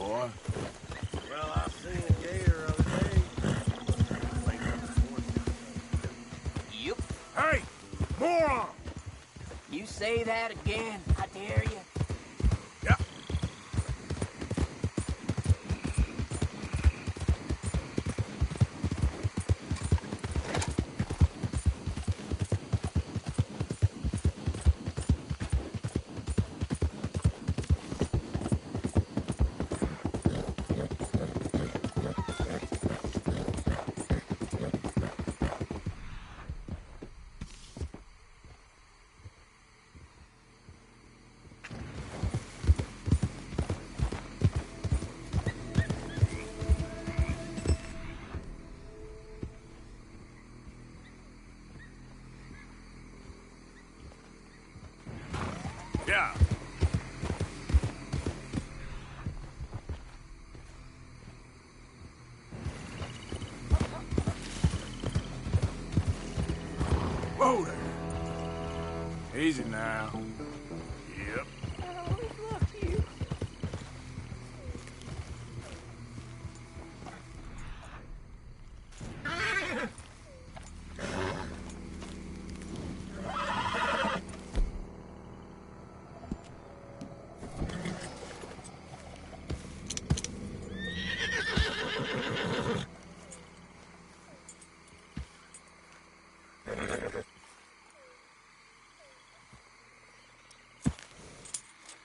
boy. Well, I seen a gator the other day. Yep. Hey! Moron! You say that again, I dare you. Yeah. Yeah. Whoa there. Easy now. Yep. I always loved you.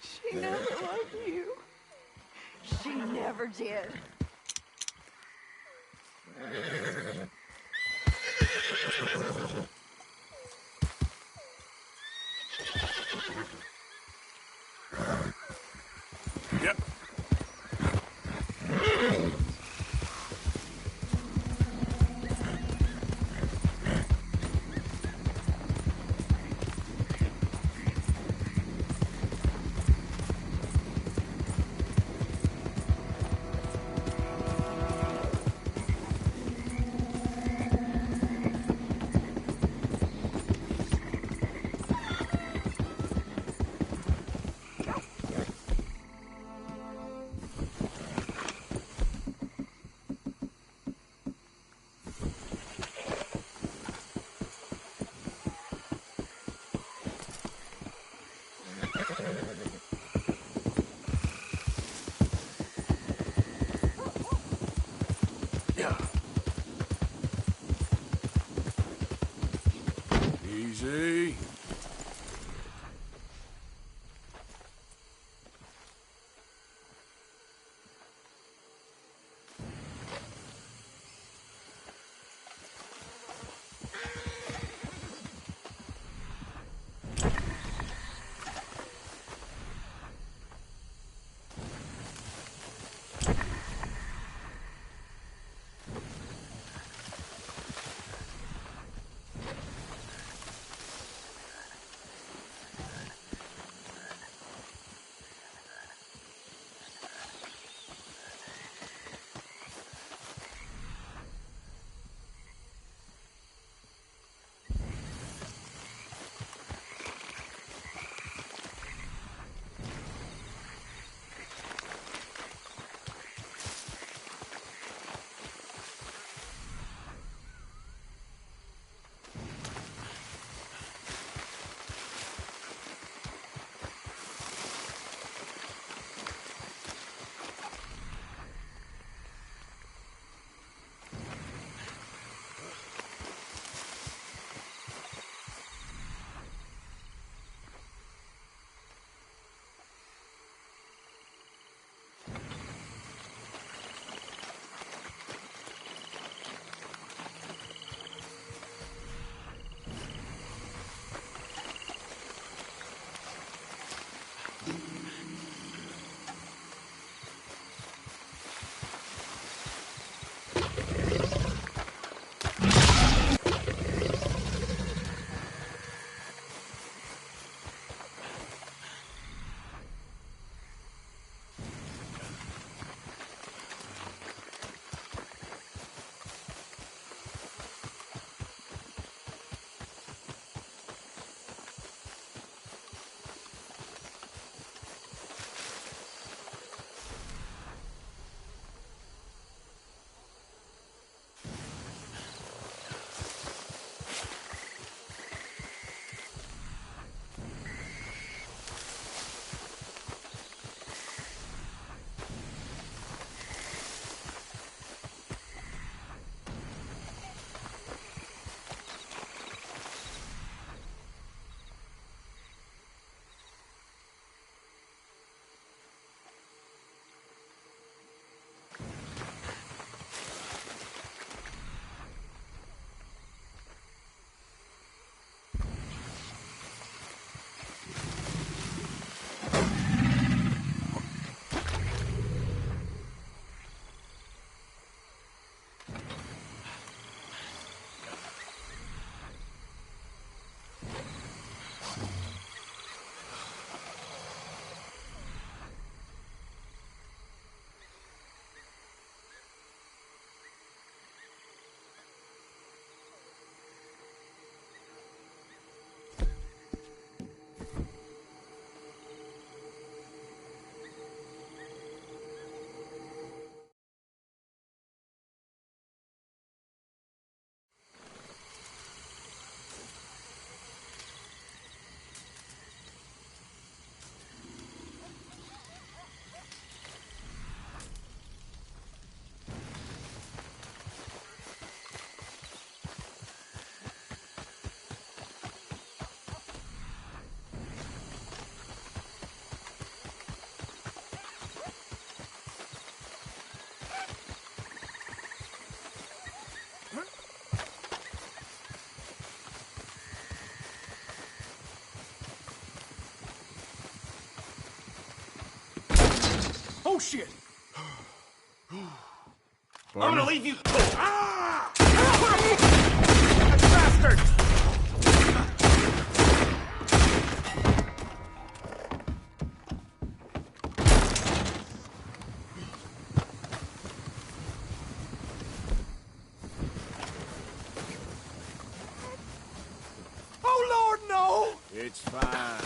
She never loved you. She never did. Yep. Yeah. Easy. bullshit. I'm gonna leave you. Ah! Bastard! Oh Lord, no! It's fine.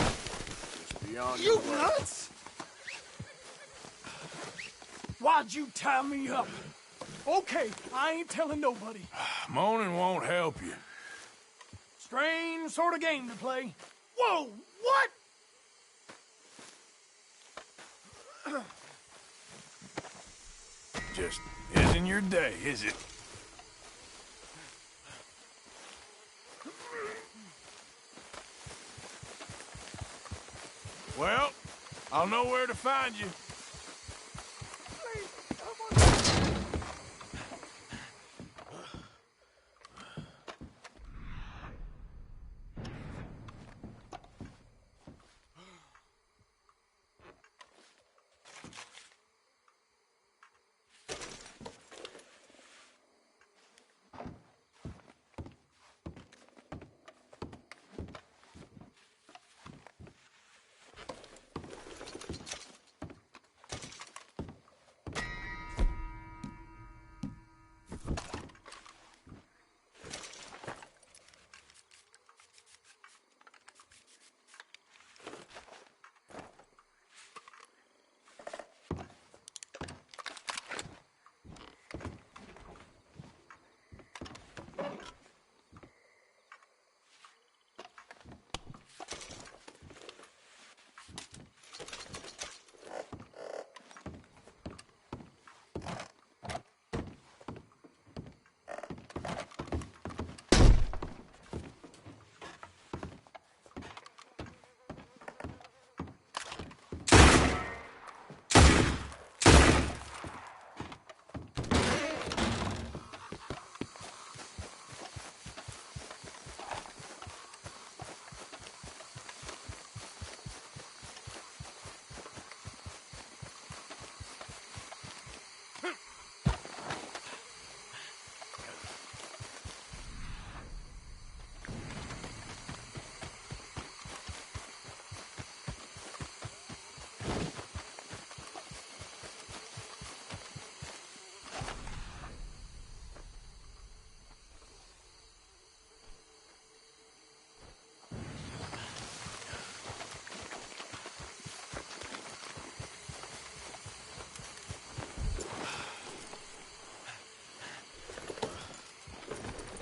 It's beyond You your work. nuts! Why'd you tie me up? Okay, I ain't telling nobody. Moaning won't help you. Strange sort of game to play. Whoa, what? Just isn't your day, is it? Well, I'll know where to find you.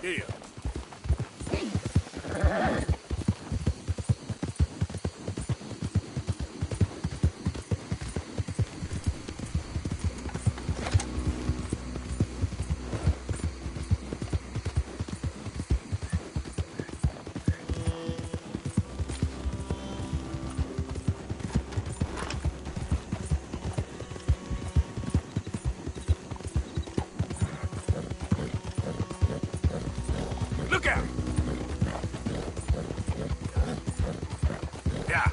Here. Look out! Yeah.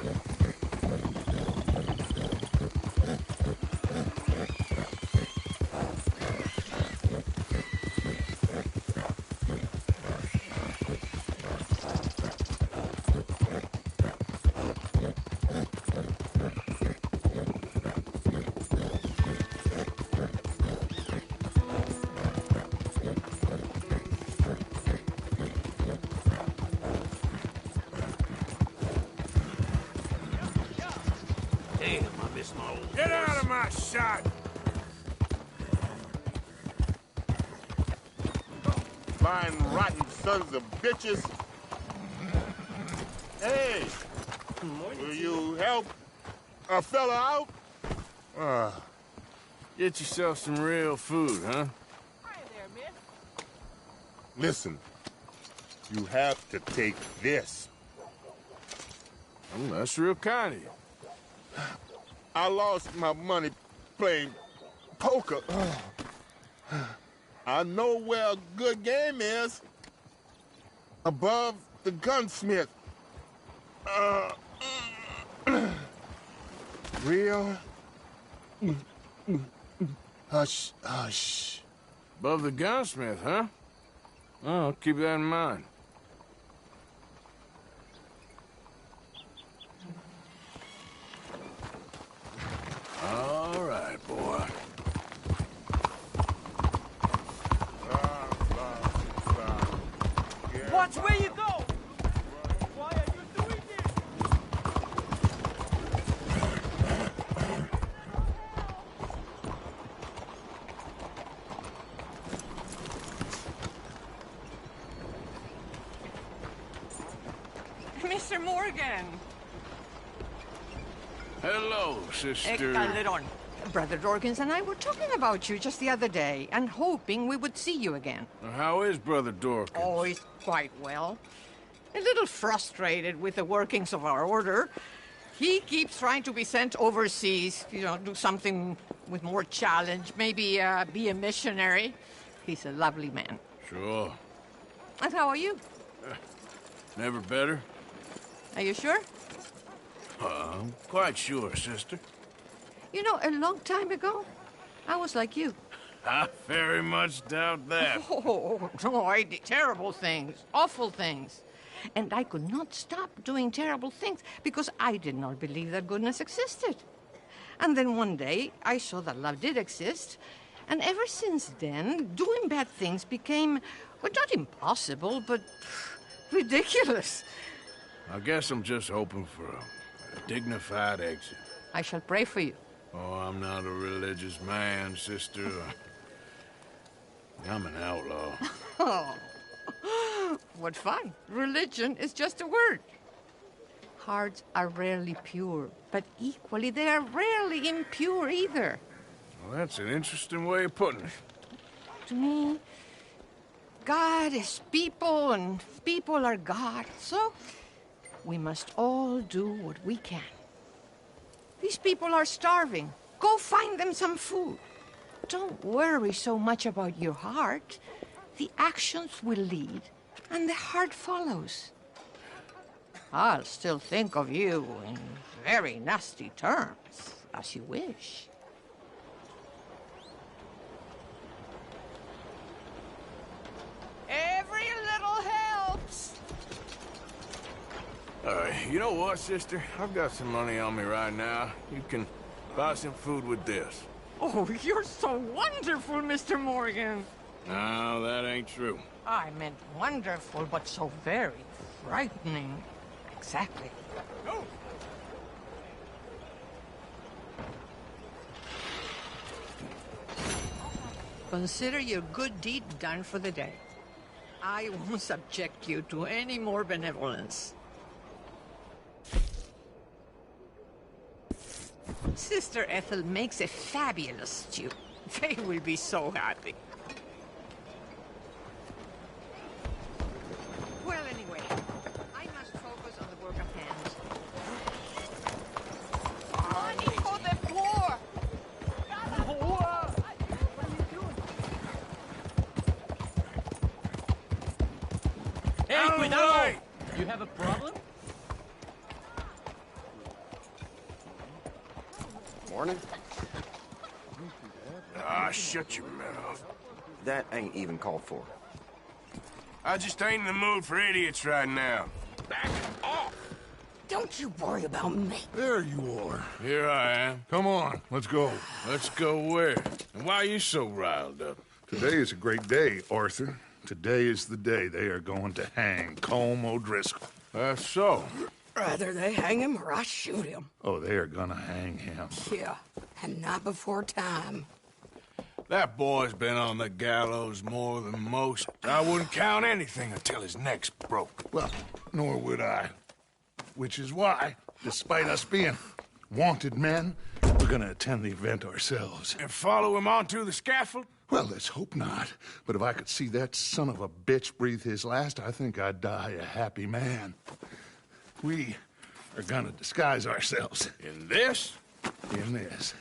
Damn, I missed my old Get out of my shot! Lying rotten sons of bitches. Hey, will you help a fella out? Get yourself some real food, huh? Hi there, miss. Listen, you have to take this. Oh, that's real kind of you. I lost my money playing poker. I know where a good game is. Above the gunsmith. Real Hush, hush. Above the gunsmith, huh? Oh, I'll keep that in mind. All right, boy. Watch where you go! Why are you doing this? Mr. Morgan. Hello, sister. Calderon. Brother Dorkins and I were talking about you just the other day and hoping we would see you again. How is Brother Dorkins? Oh, he's quite well. A little frustrated with the workings of our order. He keeps trying to be sent overseas, do something with more challenge, maybe be a missionary. He's a lovely man. Sure. And how are you? Never better? Are you sure? I'm quite sure, sister. You know, a long time ago, I was like you. I very much doubt that. Oh, no, I did terrible things, awful things. And I could not stop doing terrible things because I did not believe that goodness existed. And then one day, I saw that love did exist. And ever since then, doing bad things became, well, not impossible, but ridiculous. I guess I'm just hoping for a dignified exit. I shall pray for you. Oh, I'm not a religious man, sister. I'm an outlaw. Oh, what fun. Religion is just a word. Hearts are rarely pure, but equally they are rarely impure either. Well, that's an interesting way of putting it. To me, God is people and people are God. So we must all do what we can. These people are starving. Go find them some food. Don't worry so much about your heart. The actions will lead, and the heart follows. I'll still think of you in very nasty terms, as you wish. Every little helps. You know what, sister? I've got some money on me right now. You can buy some food with this. Oh, you're so wonderful, Mr. Morgan. No, that ain't true. I meant wonderful, but so very frightening. Exactly. Go! Consider your good deed done for the day. I won't subject you to any more benevolence. Sister Ethel makes a fabulous stew. They will be so happy. Well, anyway, I must focus on the work of hand. Money for the poor! What are you doing? Hey, cuidado! You have a problem? Morning. Ah, shut your mouth. That ain't even called for. I just ain't in the mood for idiots right now. Back off! Don't you worry about me. There you are. Here I am. Come on, let's go. Let's go where? And why are you so riled up? Today is a great day, Arthur. Today is the day they are going to hang Colm O'Driscoll. That's so. Rather they hang him or I shoot him. Oh, they are gonna hang him. Yeah, and not before time. That boy's been on the gallows more than most. I wouldn't count anything until his neck's broke. Well, nor would I. Which is why, despite us being wanted men, we're gonna attend the event ourselves. And follow him onto the scaffold? Well, let's hope not. But if I could see that son of a bitch breathe his last, I think I'd die a happy man. We are gonna disguise ourselves. In this? In this.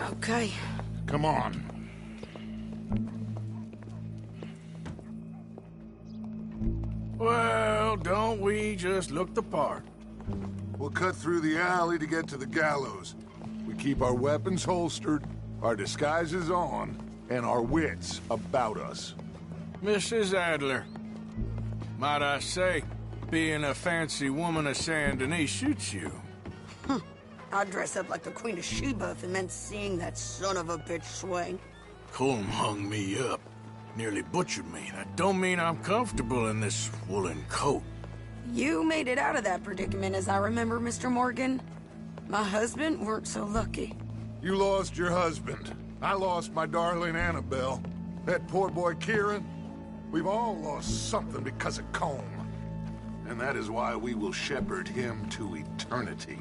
Okay. Come on. don't we just look the part? We'll cut through the alley to get to the gallows. We keep our weapons holstered, our disguises on, and our wits about us. Mrs. Adler, might I say, being a fancy woman of Saint Denis shoots you. I'd dress up like the Queen of Sheba if it meant seeing that son of a bitch swing. Colm hung me up. Nearly butchered me. That don't mean I'm comfortable in this woolen coat. You made it out of that predicament, as I remember, Mr. Morgan. My husband weren't so lucky. You lost your husband. I lost my darling Annabelle. That poor boy Kieran. We've all lost something because of Colm. And that is why we will shepherd him to eternity.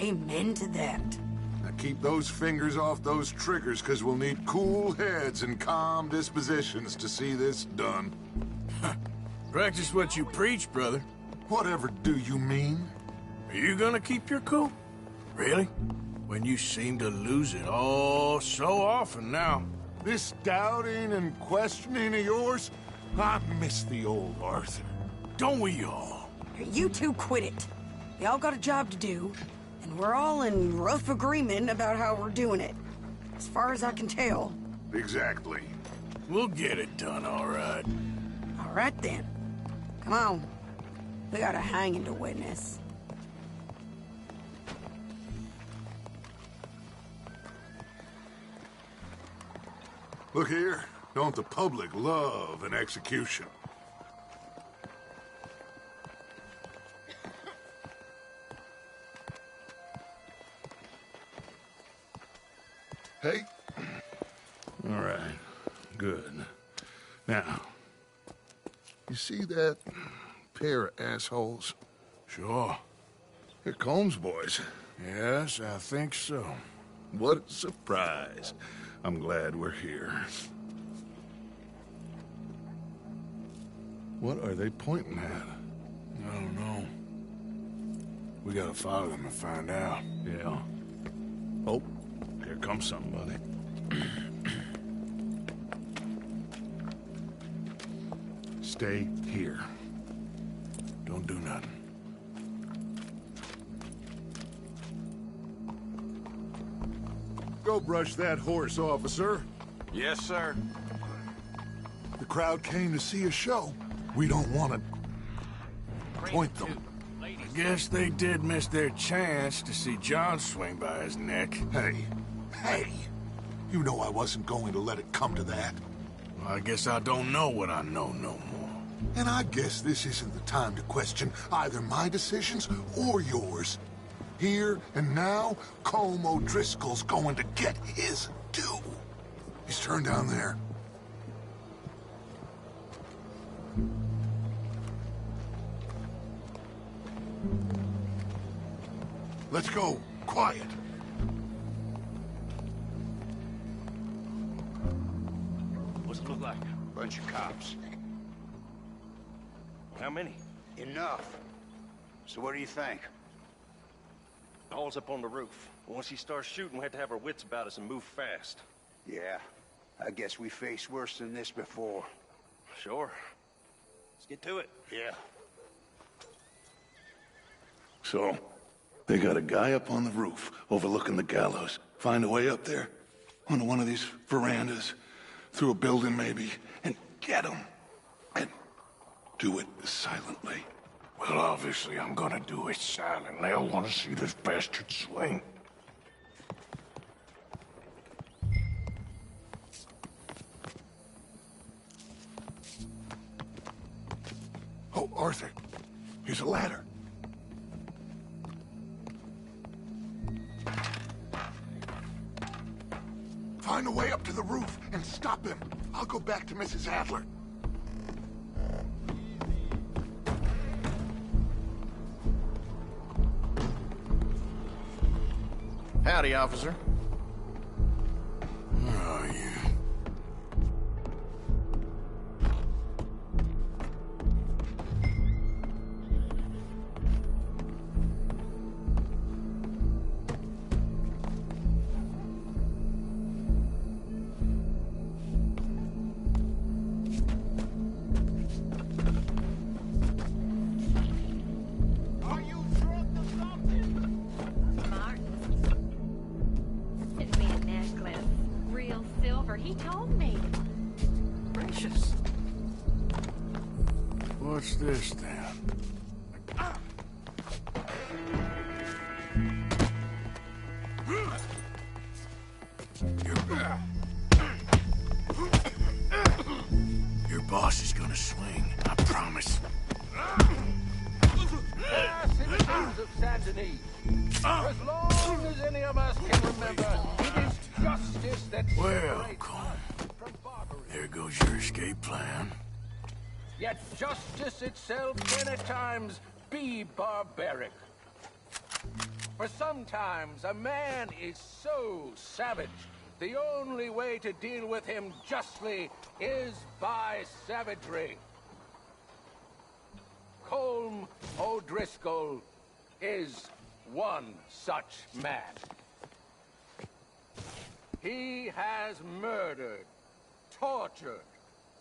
Amen to that. Now keep those fingers off those triggers, because we'll need cool heads and calm dispositions to see this done. Practice what you preach, brother. Whatever do you mean? Are you gonna keep your cool? Really? When you seem to lose it all so often now. This doubting and questioning of yours, I miss the old Arthur. Don't we all? You two quit it. Y'all got a job to do, and we're all in rough agreement about how we're doing it. As far as I can tell. Exactly. We'll get it done, all right. All right, then. Come on. We got a hanging to witness. Look here. Don't the public love an execution? Hey. All right. Good. Now, you see that pair of assholes? Sure. They're Combs boys. Yes, I think so. What a surprise. I'm glad we're here. What are they pointing at? I don't know. We gotta follow them and find out. Yeah. Oh, here comes somebody. Stay here. Don't do nothing. Go brush that horse, officer. Yes, sir. The crowd came to see a show. We don't want to point them. I guess they did miss their chance to see John swing by his neck. Hey, you know I wasn't going to let it come to that. Well, I guess I don't know what I know no more. And I guess this isn't the time to question either my decisions or yours. Here and now, Colm O'Driscoll's going to get his due. He's turned down there. Let's go. Quiet. What's it look like? Bunch of cops. How many? Enough. So what do you think? All's up on the roof. Once he starts shooting, we have to have our wits about us and move fast. Yeah, I guess we faced worse than this before. Sure. Let's get to it. Yeah. So, they got a guy up on the roof overlooking the gallows. Find a way up there, onto one of these verandas, through a building maybe, and get him. And do it silently. Well, obviously I'm gonna do it silently. I want to see this bastard swing. Oh, Arthur, here's a ladder. Find a way up to the roof and stop him. I'll go back to Mrs. Adler. Howdy, officer. Where are you? He told me. Gracious. What's this, then? Your boss is gonna swing, I promise. Citizens of Saint Denis, as long as any of us can remember, it is justice that Well, separates Colm, us from barbarism. there goes your escape plan. Yet justice itself can at times be barbaric. For sometimes a man is so savage, the only way to deal with him justly is by savagery. Colm O'Driscoll is one such man. He has murdered, tortured,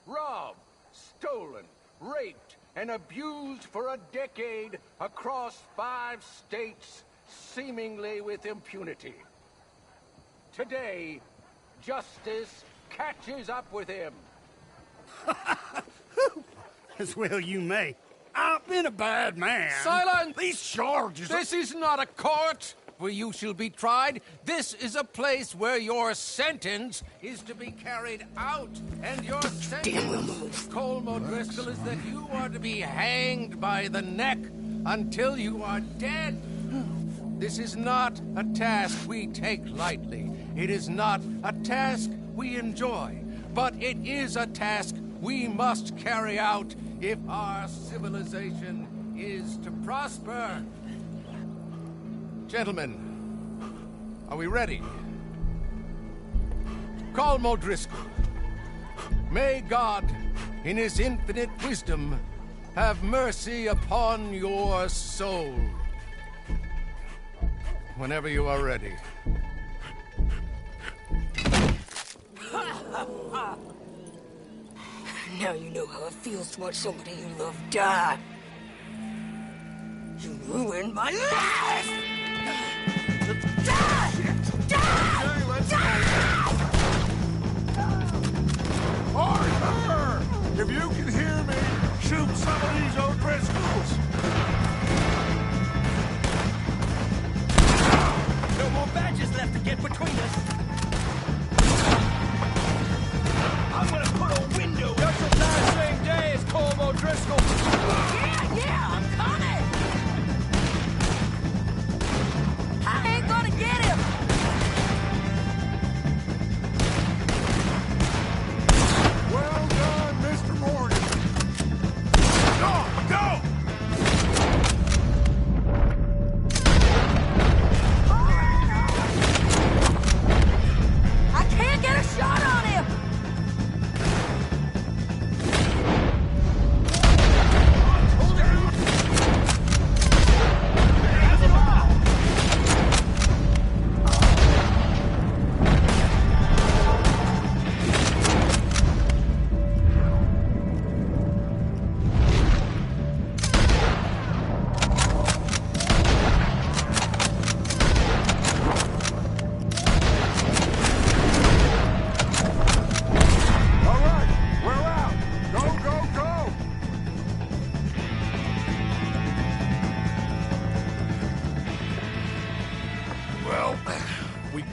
robbed, stolen, raped, and abused for a decade across 5 states, seemingly with impunity. Today, justice catches up with him. As well you may. I've been a bad man. Silence! These charges... This is not a court where you shall be tried. This is a place where your sentence is to be carried out. And your sentence, Colm O'Driscoll, is that you are to be hanged by the neck until you are dead. This is not a task we take lightly. It is not a task we enjoy. But it is a task we must carry out if our civilization is to prosper. Gentlemen, are we ready? Colm O'Driscoll, may God, in his infinite wisdom, have mercy upon your soul. Whenever you are ready. Now you know how it feels to watch somebody you love die. You ruined my life! Die! Die! Die! Arthur! If you can hear me, shoot some of these O'Driscolls! No more badges left to get between us. I'm gonna put a window... Just the last same day as Colm O'Driscoll. Yeah, I'm coming! I ain't gonna get him! Well done, Mr. Morgan! Go! Go! I can't get a shot on him!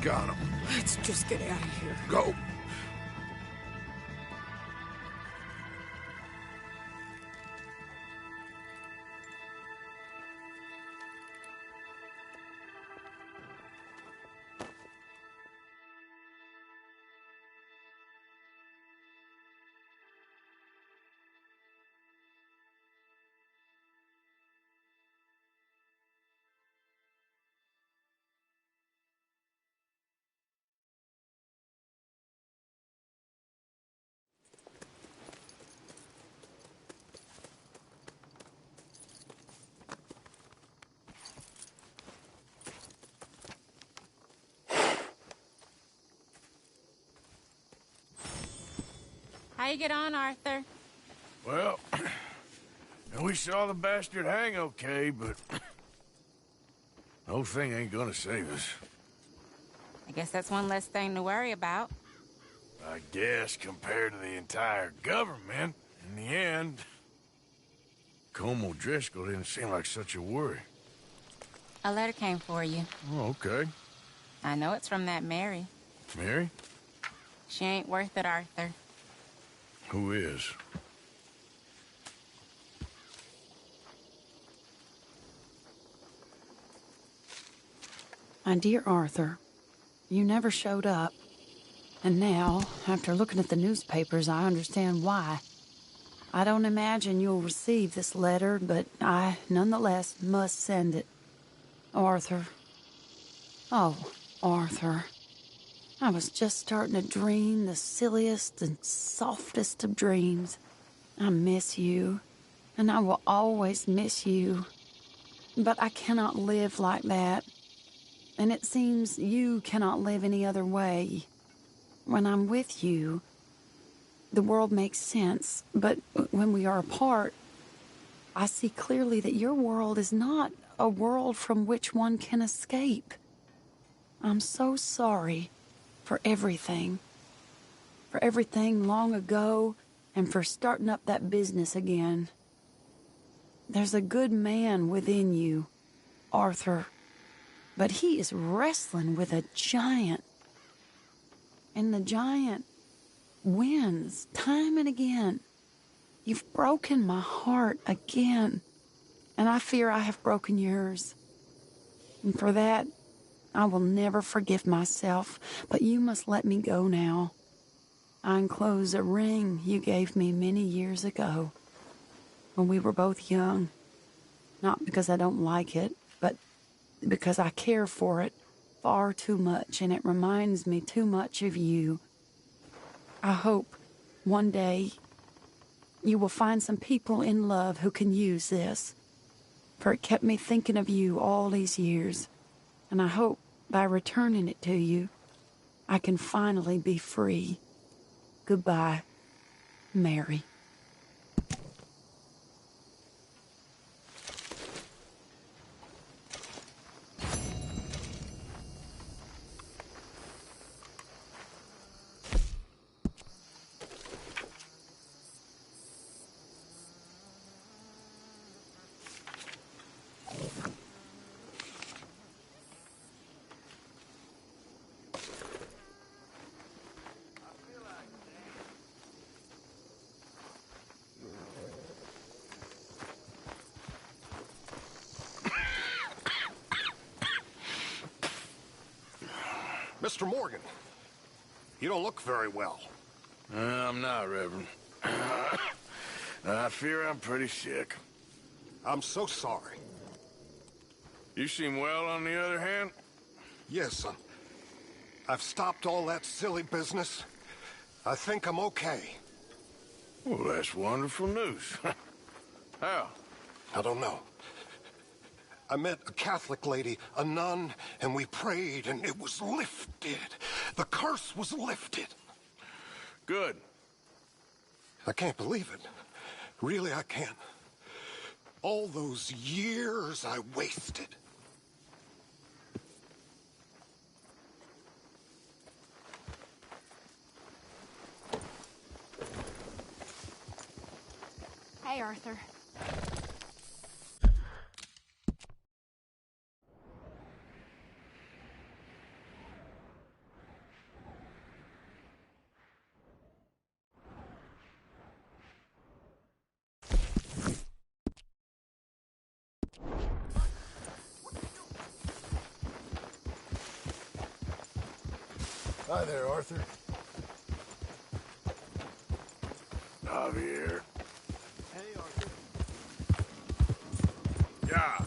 Got him. Let's just get out of here. Go. How you get on, Arthur? Well, we saw the bastard hang okay, but the whole thing ain't gonna save us. I guess that's one less thing to worry about. I guess compared to the entire government, in the end, Colm O'Driscoll didn't seem like such a worry. A letter came for you. Oh, okay. I know it's from that Mary. Mary? She ain't worth it, Arthur. Who is? My dear Arthur, you never showed up. And now, after looking at the newspapers, I understand why. I don't imagine you'll receive this letter, but I, nonetheless, must send it. Arthur. Oh, Arthur. I was just starting to dream the silliest and softest of dreams. I miss you, and I will always miss you. But I cannot live like that. And it seems you cannot live any other way. When I'm with you, the world makes sense. But when we are apart, I see clearly that your world is not a world from which one can escape. I'm so sorry for everything. For everything long ago, and for starting up that business again. There's a good man within you, Arthur. But he is wrestling with a giant. And the giant wins time and again. You've broken my heart again. And I fear I have broken yours. And for that, I will never forgive myself. But you must let me go now. I enclose a ring you gave me many years ago, when we were both young. Not because I don't like it, but because I care for it far too much, and it reminds me too much of you. I hope one day you will find some people in love who can use this, for it kept me thinking of you all these years, and I hope by returning it to you, I can finally be free. Goodbye, Mary. Mr. Morgan, you don't look very well. I'm not, Reverend. I fear I'm pretty sick. I'm so sorry. You seem well, on the other hand? Yes, I've stopped all that silly business. I think I'm okay. Well, that's wonderful news. How? I don't know. I met a Catholic lady, a nun, and we prayed, and it was lifted. The curse was lifted. Good. I can't believe it. Really, I can't. All those years I wasted. Hey, Arthur. Hi there, Arthur. Javier. Hey, Arthur. Yeah.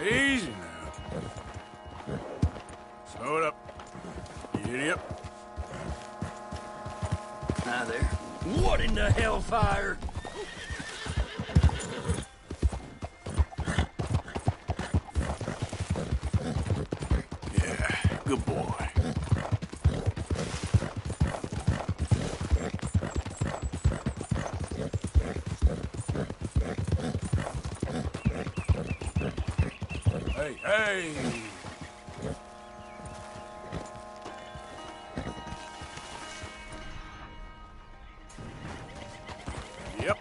Easy now. Slow it up. You idiot. Hi there. What in the hellfire? Yeah, good boy. Hey, hey! Yep.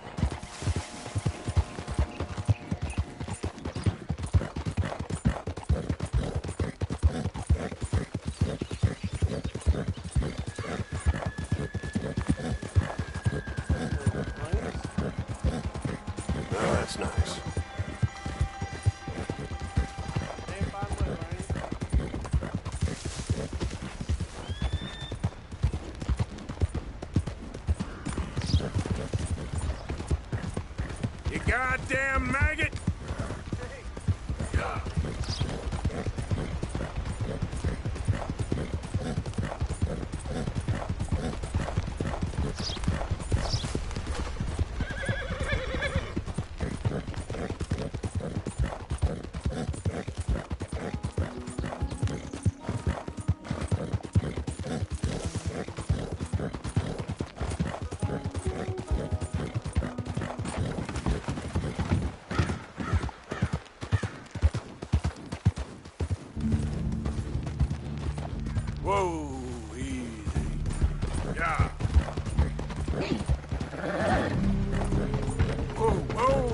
Oh, that's nice. You goddamn maggot! Whoa, easy. Yeah. Whoa, whoa.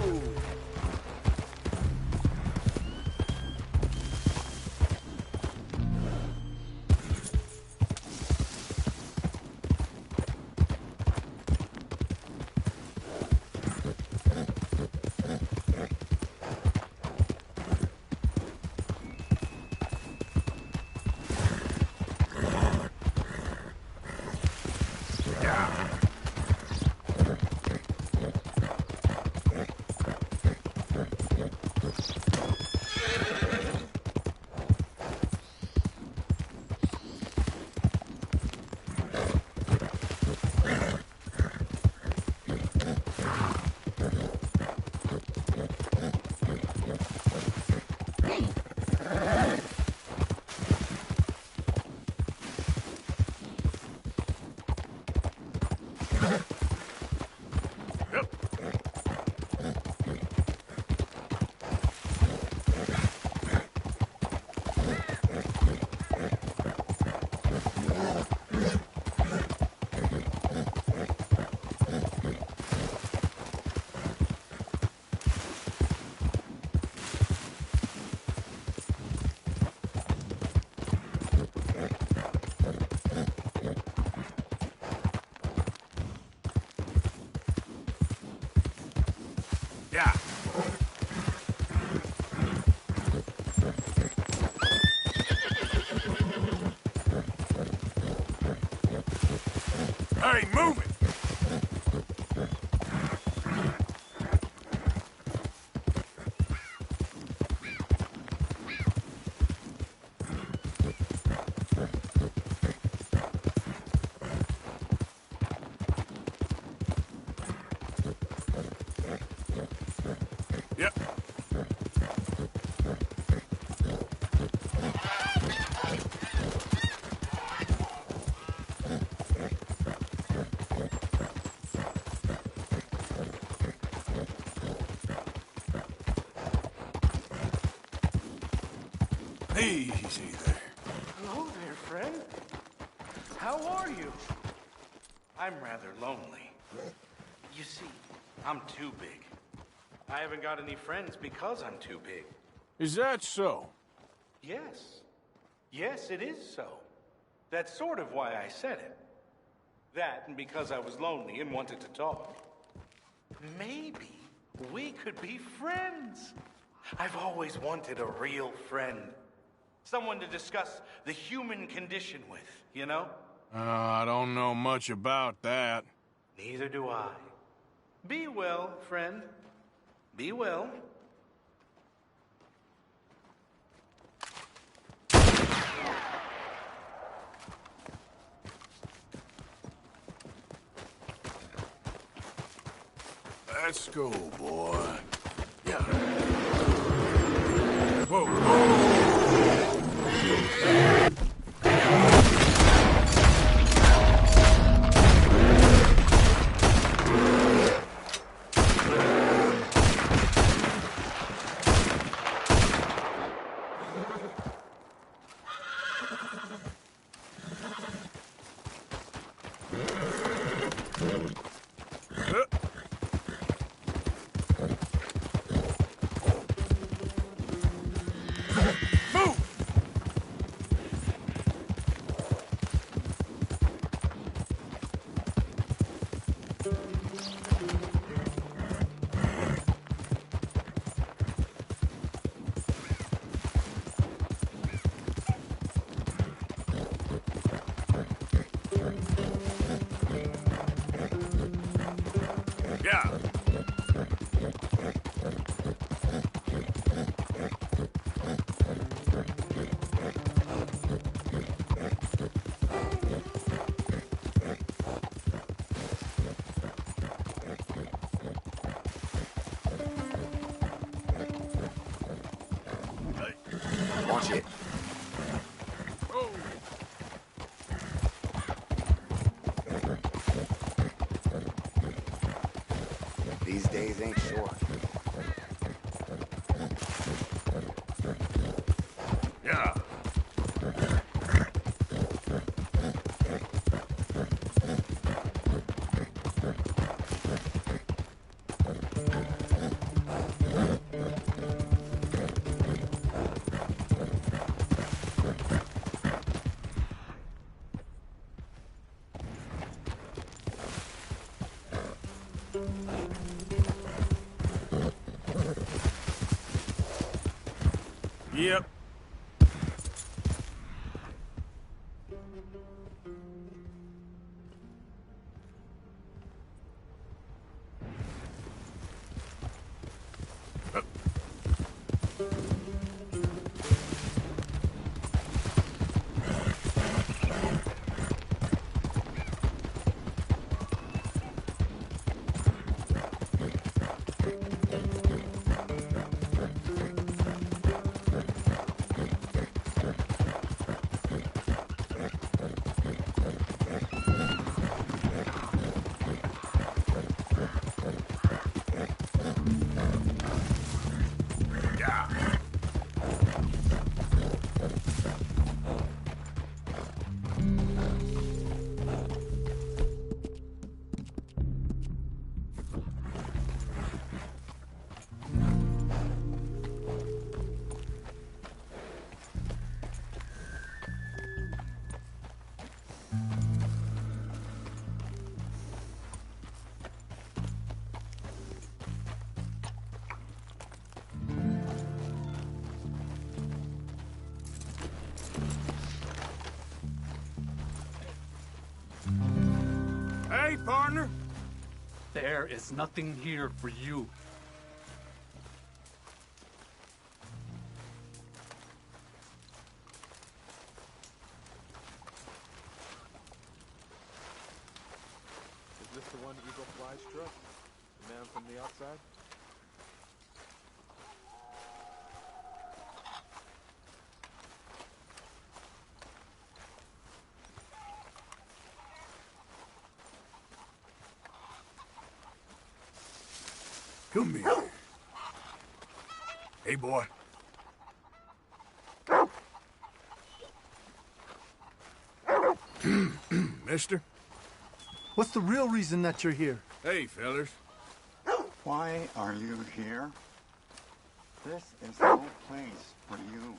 Yeah. Hey, move it! Yep. Easy there. Hello there, friend. How are you? I'm rather lonely. You see, I'm too big. I haven't got any friends because I'm too big. Is that so? Yes. Yes, it is so. That's sort of why I said it. That and because I was lonely and wanted to talk. Maybe we could be friends. I've always wanted a real friend. Someone to discuss the human condition with, you know? I don't know much about that. Neither do I. Be well, friend. Be well. Let's go, boy. Yeah. Whoa, whoa! Yeah. Watch it. These days ain't short. Yeah. Yep. Hey, partner. There is nothing here for you. Is this the one Eagle Fly struck? The man from the outside? Come here. Hey, boy. Mister? What's the real reason that you're here? Hey, fellers. Why are you here? This is no place for you.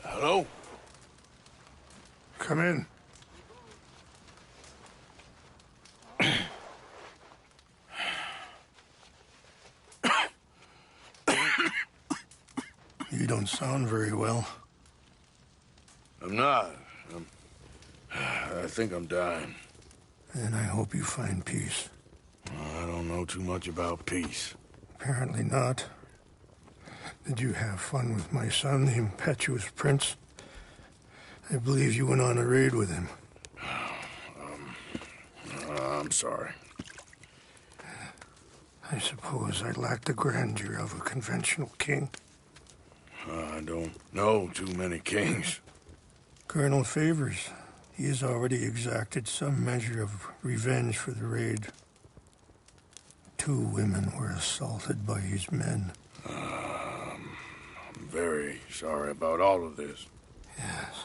Hello? Come in. You don't sound very well. I'm not. I think I'm dying. And I hope you find peace. I don't know too much about peace. Apparently not. Did you have fun with my son, the impetuous prince? I believe you went on a raid with him. I'm sorry. I suppose I lack the grandeur of a conventional king. I don't know too many kings. Colonel Favors, he has already exacted some measure of revenge for the raid. 2 women were assaulted by his men. I'm very sorry about all of this. Yes.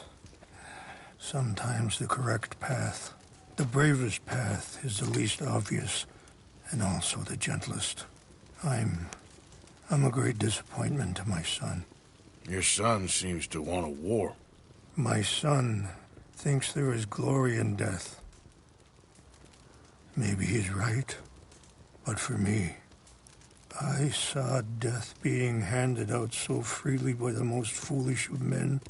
Sometimes the correct path, the bravest path, is the least obvious and also the gentlest. I'm a great disappointment to my son. Your son seems to want a war. My son thinks there is glory in death. Maybe he's right, but for me, I saw death being handed out so freely by the most foolish of men,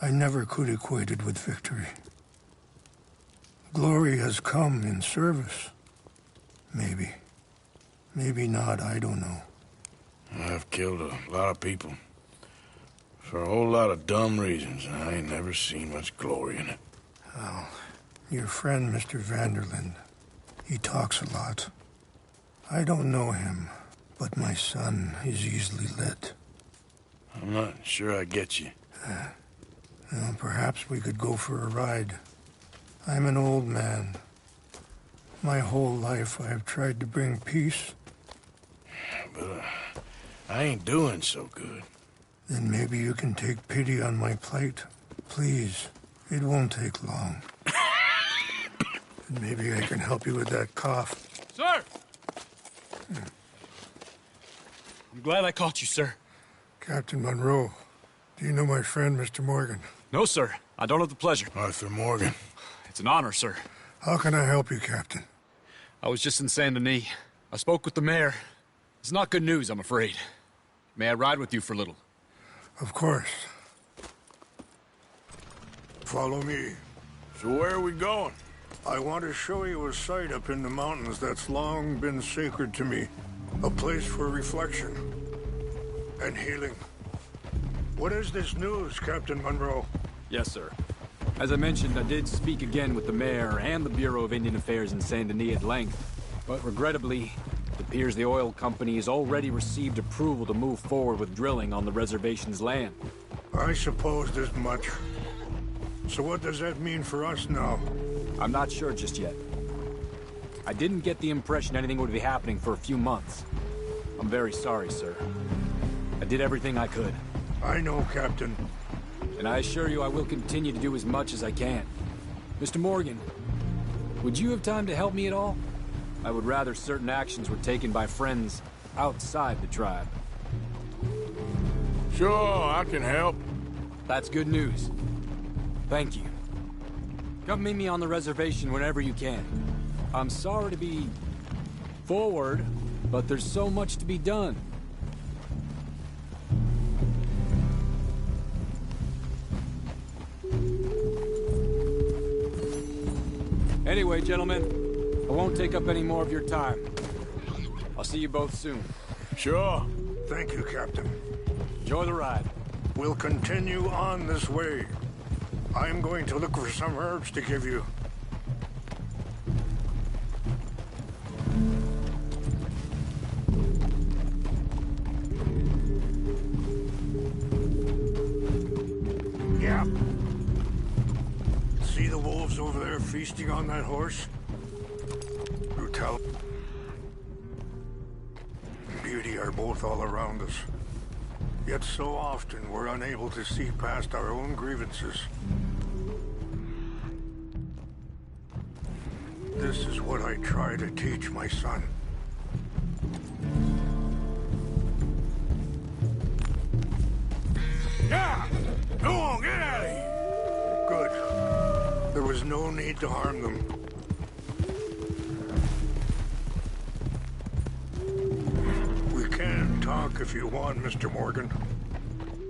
I never could equate it with victory. Glory has come in service. Maybe. Maybe not, I don't know. I've killed a lot of people. For a whole lot of dumb reasons, and I ain't never seen much glory in it. Oh, your friend, Mr. Vanderlyn, he talks a lot. I don't know him, but my son is easily led. I'm not sure I get you. Well, perhaps we could go for a ride. I'm an old man. My whole life I have tried to bring peace. But I ain't doing so good. Then maybe you can take pity on my plight. Please, it won't take long. And maybe I can help you with that cough. Sir! I'm glad I caught you, sir. Captain Monroe, do you know my friend, Mr. Morgan? No, sir. I don't have the pleasure. Arthur Morgan. It's an honor, sir. How can I help you, Captain? I was just in Saint Denis. I spoke with the mayor. It's not good news, I'm afraid. May I ride with you for a little? Of course. Follow me. So where are we going? I want to show you a site up in the mountains that's long been sacred to me. A place for reflection and healing. What is this news, Captain Monroe? Yes, sir. As I mentioned, I did speak again with the mayor and the Bureau of Indian Affairs in Saint Denis at length. But regrettably, it appears the oil company has already received approval to move forward with drilling on the reservation's land. I supposed as much. So what does that mean for us now? I'm not sure just yet. I didn't get the impression anything would be happening for a few months. I'm very sorry, sir. I did everything I could. I know, Captain. And I assure you I will continue to do as much as I can. Mr. Morgan, would you have time to help me at all? I would rather certain actions were taken by friends outside the tribe. Sure, I can help. That's good news. Thank you. Come meet me on the reservation whenever you can. I'm sorry to be forward, but there's so much to be done. Anyway, gentlemen, I won't take up any more of your time. I'll see you both soon. Sure. Thank you, Captain. Enjoy the ride. We'll continue on this way. I'm going to look for some herbs to give you. Yeah. See the wolves over there feasting on that horse? Brutality and beauty are both all around us. Yet so often we're unable to see past our own grievances. This is what I try to teach my son. Yeah! Go on, get out of here! Good. There was no need to harm them. We can talk if you want, Mr. Morgan.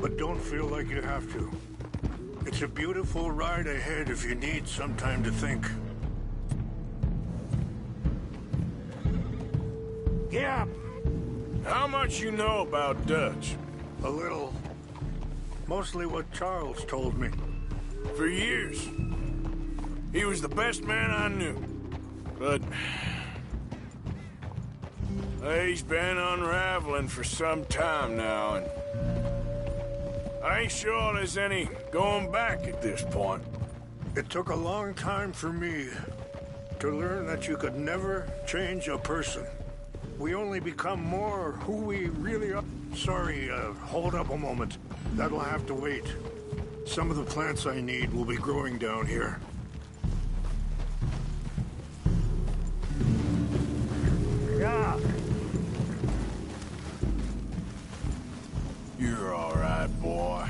But don't feel like you have to. It's a beautiful ride ahead if you need some time to think. Yeah. How much you know about Dutch? A little. Mostly what Charles told me. For years. He was the best man I knew. But... he's been unraveling for some time now, and... I ain't sure there's any going back at this point. It took a long time for me to learn that you could never change a person. We only become more who we really are. Sorry, hold up a moment. That'll have to wait. Some of the plants I need will be growing down here. Yeah. You're all right, boy.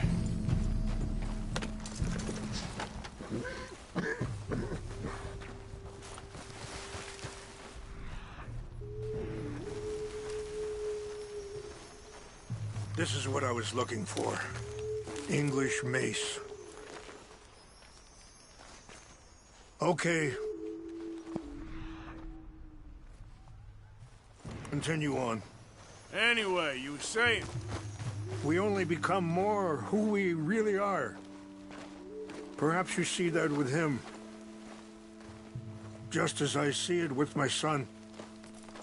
This is what I was looking for. English mace. Okay. Continue on. Anyway, you were saying... We only become more who we really are. Perhaps you see that with him. Just as I see it with my son.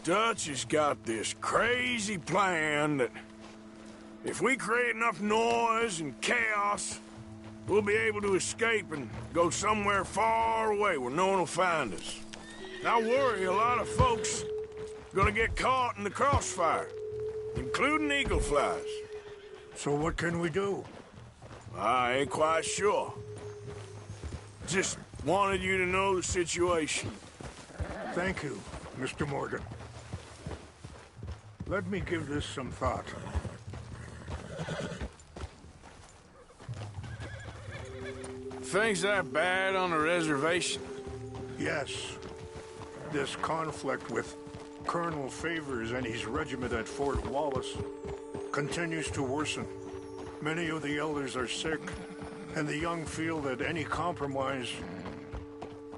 Dutch has got this crazy plan that... if we create enough noise and chaos, we'll be able to escape and go somewhere far away where no one will find us. I worry a lot of folks are gonna get caught in the crossfire, including eagle flies. So what can we do? I ain't quite sure. Just wanted you to know the situation. Thank you, Mr. Morgan. Let me give this some thought. Things that bad on the reservation? Yes. This conflict with Colonel Favors and his regiment at Fort Wallace continues to worsen. Many of the elders are sick, and the young feel that any compromise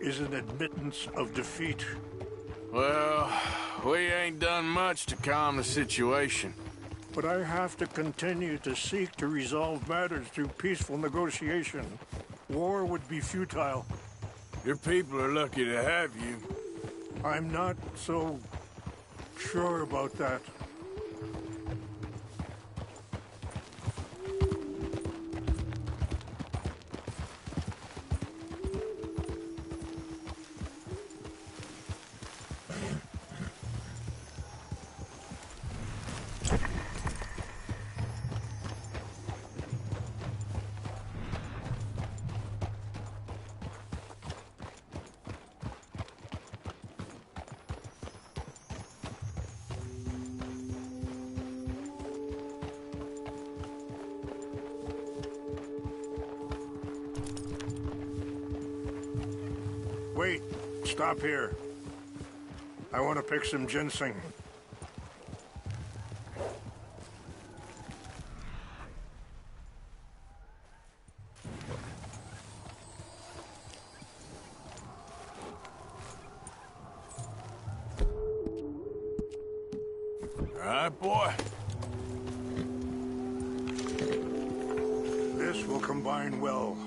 is an admittance of defeat. Well, we ain't done much to calm the situation. But I have to continue to seek to resolve matters through peaceful negotiation. War would be futile. Your people are lucky to have you. I'm not so sure about that. Wait, stop here. I want to pick some ginseng. All right, boy. This will combine well.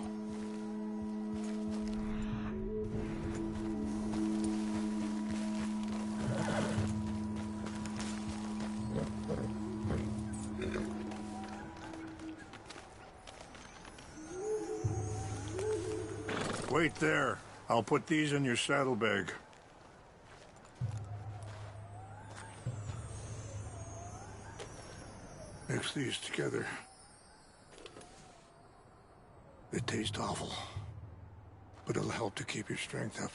Wait there. I'll put these in your saddlebag. Mix these together. They taste awful, but it'll help to keep your strength up.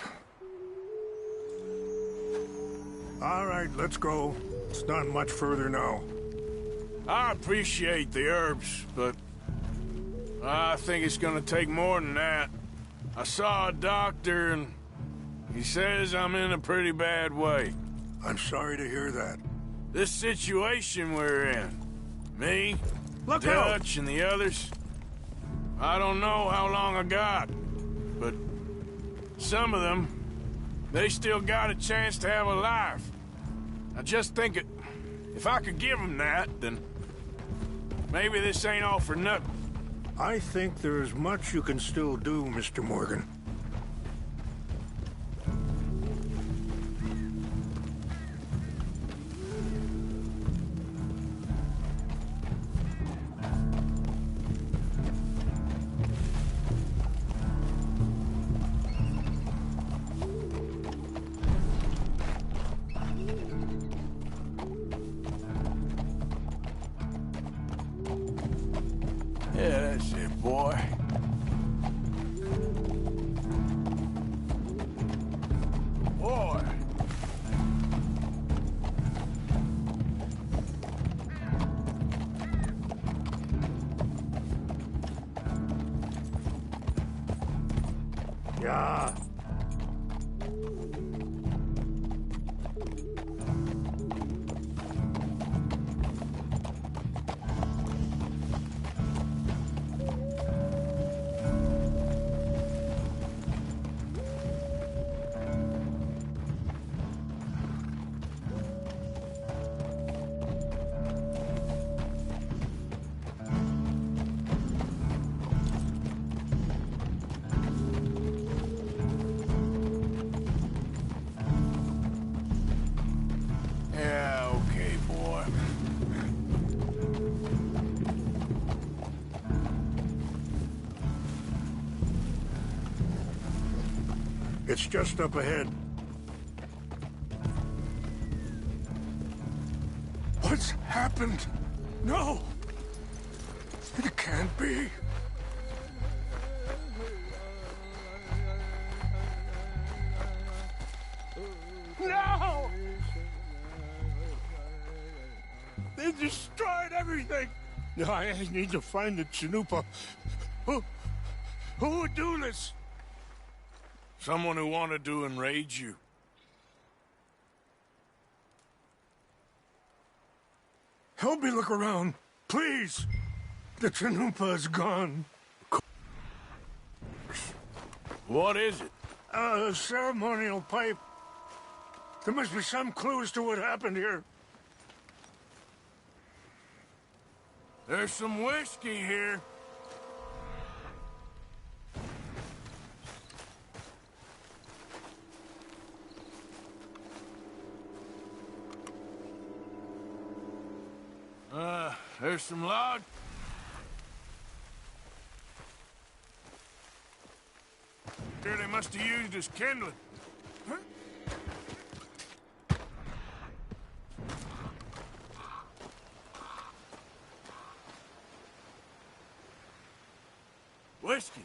All right, let's go. It's not much further now. I appreciate the herbs, but I think it's gonna take more than that. I saw a doctor, and he says I'm in a pretty bad way. I'm sorry to hear that. This situation we're in, me, Look Dutch, and the others, I don't know how long I got, but some of them, they still got a chance to have a life. I just think if I could give them that, then maybe this ain't all for nothing. I think there is much you can still do, Mr. Morgan. Yeah, that's it, boy. Boy. Yeah. Yeah, okay, boy. It's just up ahead. What's happened? No! It can't be. No! They destroyed everything! I need to find the Chanupa. Who would do this? Someone who wanted to enrage you. Help me look around, please. The Chanupa is gone. What is it? A ceremonial pipe. There must be some clue as to what happened here. There's some whiskey here. There's some log. Here they must have used as kindling. Huh? Whiskey.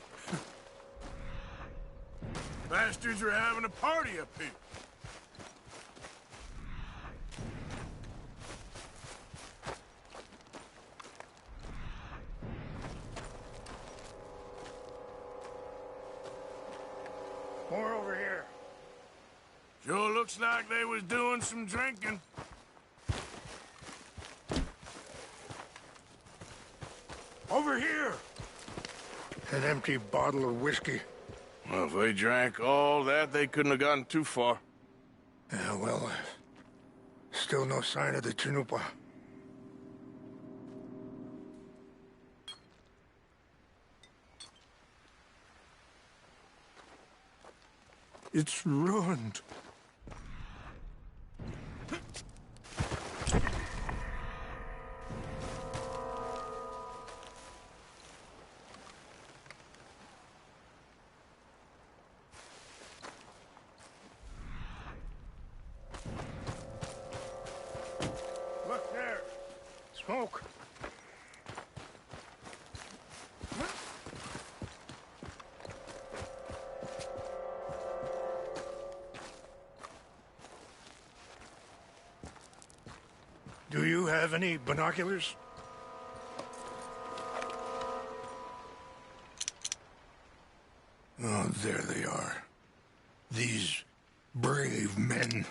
Bastards are having a party up here. More over here. Sure looks like they was doing some drinking. Over here! An empty bottle of whiskey. Well, if they drank all that, they couldn't have gotten too far. Yeah, well, still no sign of the Chanupa. It's ruined. Look there! Smoke! Do you have any binoculars? Oh, there they are. These brave men.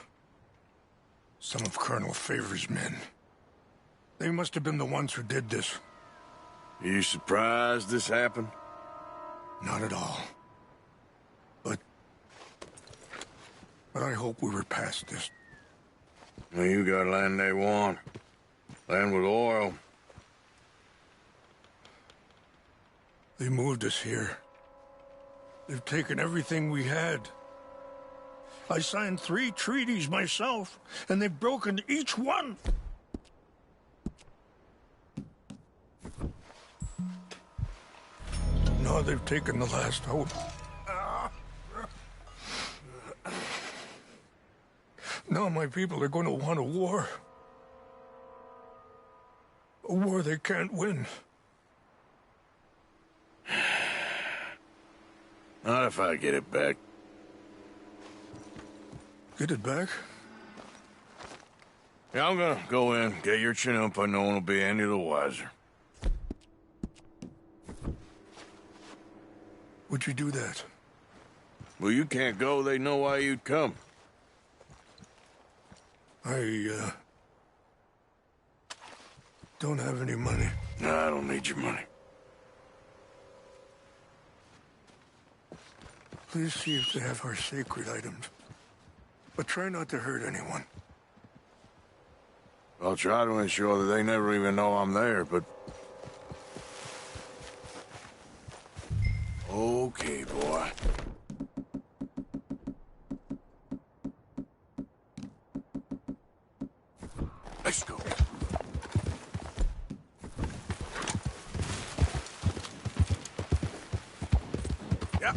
Some of Colonel Favor's men. They must have been the ones who did this. Are you surprised this happened? Not at all. But I hope we were past this. Well, you got land they want. Land with oil. They moved us here. They've taken everything we had. I signed 3 treaties myself, and they've broken each one. Now they've taken the last hope. Now my people are going to want a war. A war they can't win. Not if I get it back. Get it back? Yeah, I'm gonna go in, get your Chinook, but no one will be any the wiser. Would you do that? Well, you can't go. They know why you'd come. I don't have any money. No, I don't need your money. Please see if they have our sacred items. But try not to hurt anyone. I'll try to ensure that they never even know I'm there, but... Okay, boy. Let's go. Yeah.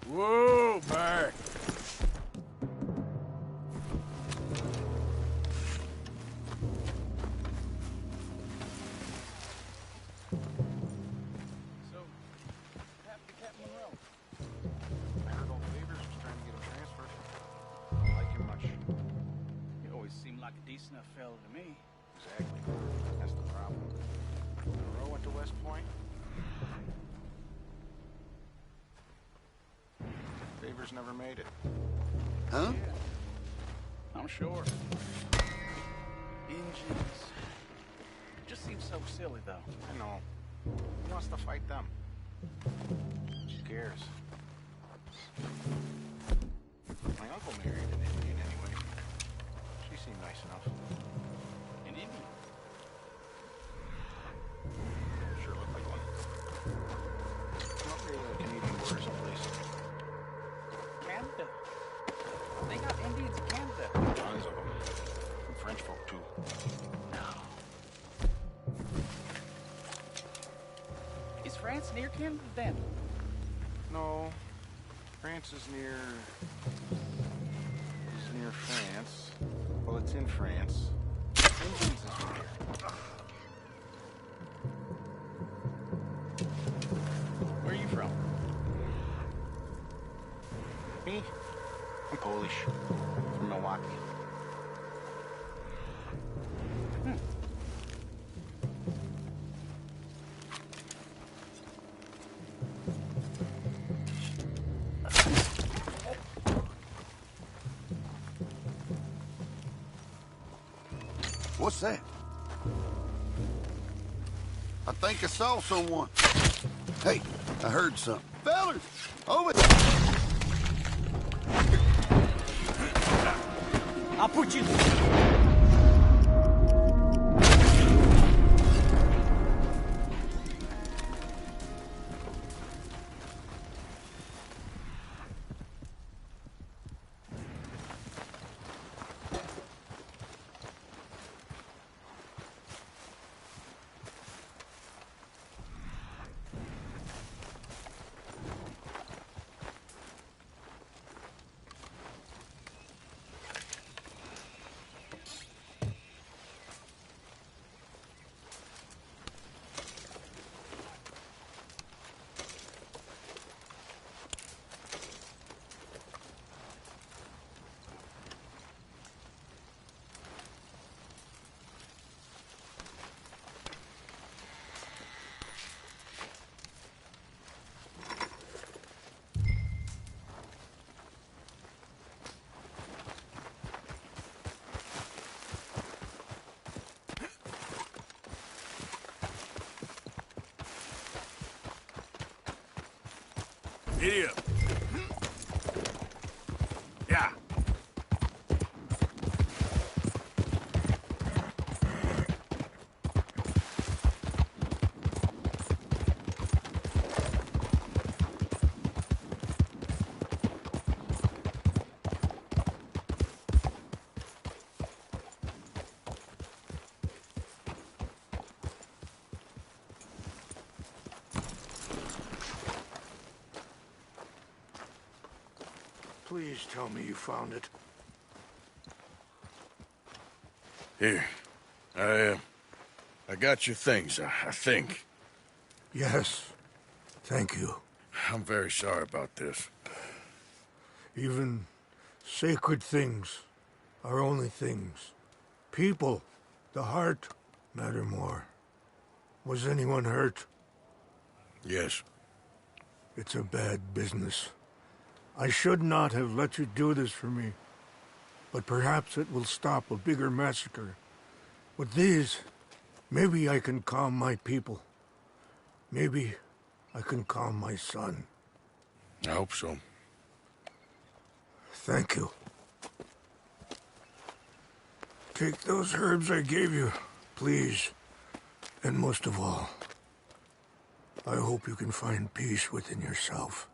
Whoa, back. Decent enough fellow to me. Exactly. That's the problem. Monroe went to West Point. Favors never made it. Huh? Yeah, I'm sure. Engines. Just seems so silly, though. I know. Who wants to fight them? Who cares? My uncle married an Indian anyway. She seemed nice enough. An Indian? Sure looked like one. Come up near the Canadian border someplace. Canada. They got Indians in Canada. Tons of them. And French folk, too. No. Is France near Canada, then? No. France is near France. Well, it's in France. Indians is from here. Where are you from? Me? I'm Polish. From Milwaukee. What's that? I think I saw someone. Hey, I heard something. Fellers, over there. I'll put you... Giddy up. Yeah. Please tell me you found it. Here. I got your things, I think. Yes. Thank you. I'm very sorry about this. Even sacred things are only things. People, the heart, matter more. Was anyone hurt? Yes. It's a bad business. I should not have let you do this for me. But perhaps it will stop a bigger massacre. With these, maybe I can calm my people. Maybe I can calm my son. I hope so. Thank you. Take those herbs I gave you, please. And most of all, I hope you can find peace within yourself.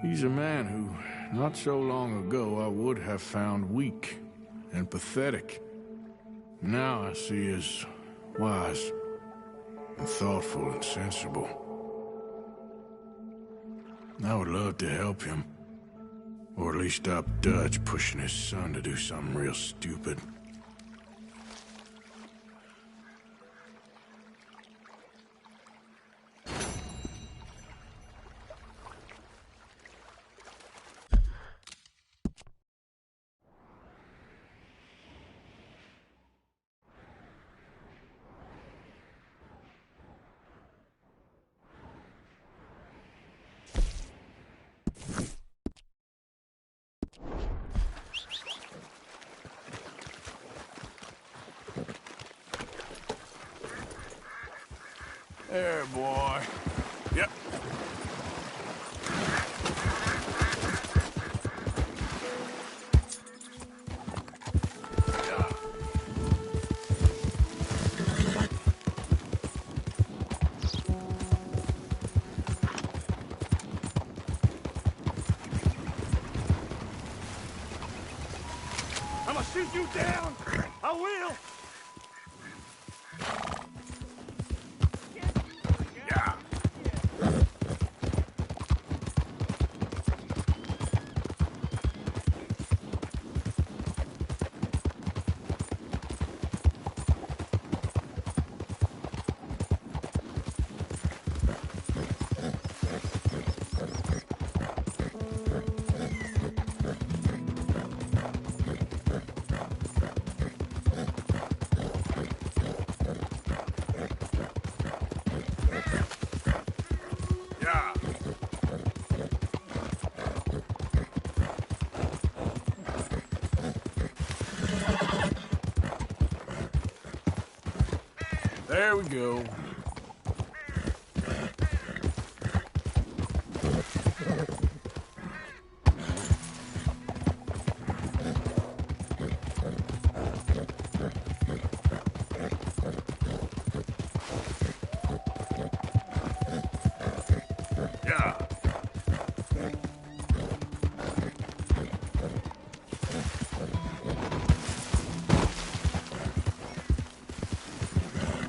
He's a man who, not so long ago, I would have found weak and pathetic. Now I see as wise and thoughtful and sensible. I would love to help him. Or at least stop Dutch pushing his son to do something real stupid. There, boy. Yep. I'ma shoot you down! I will! There we go. Yeah.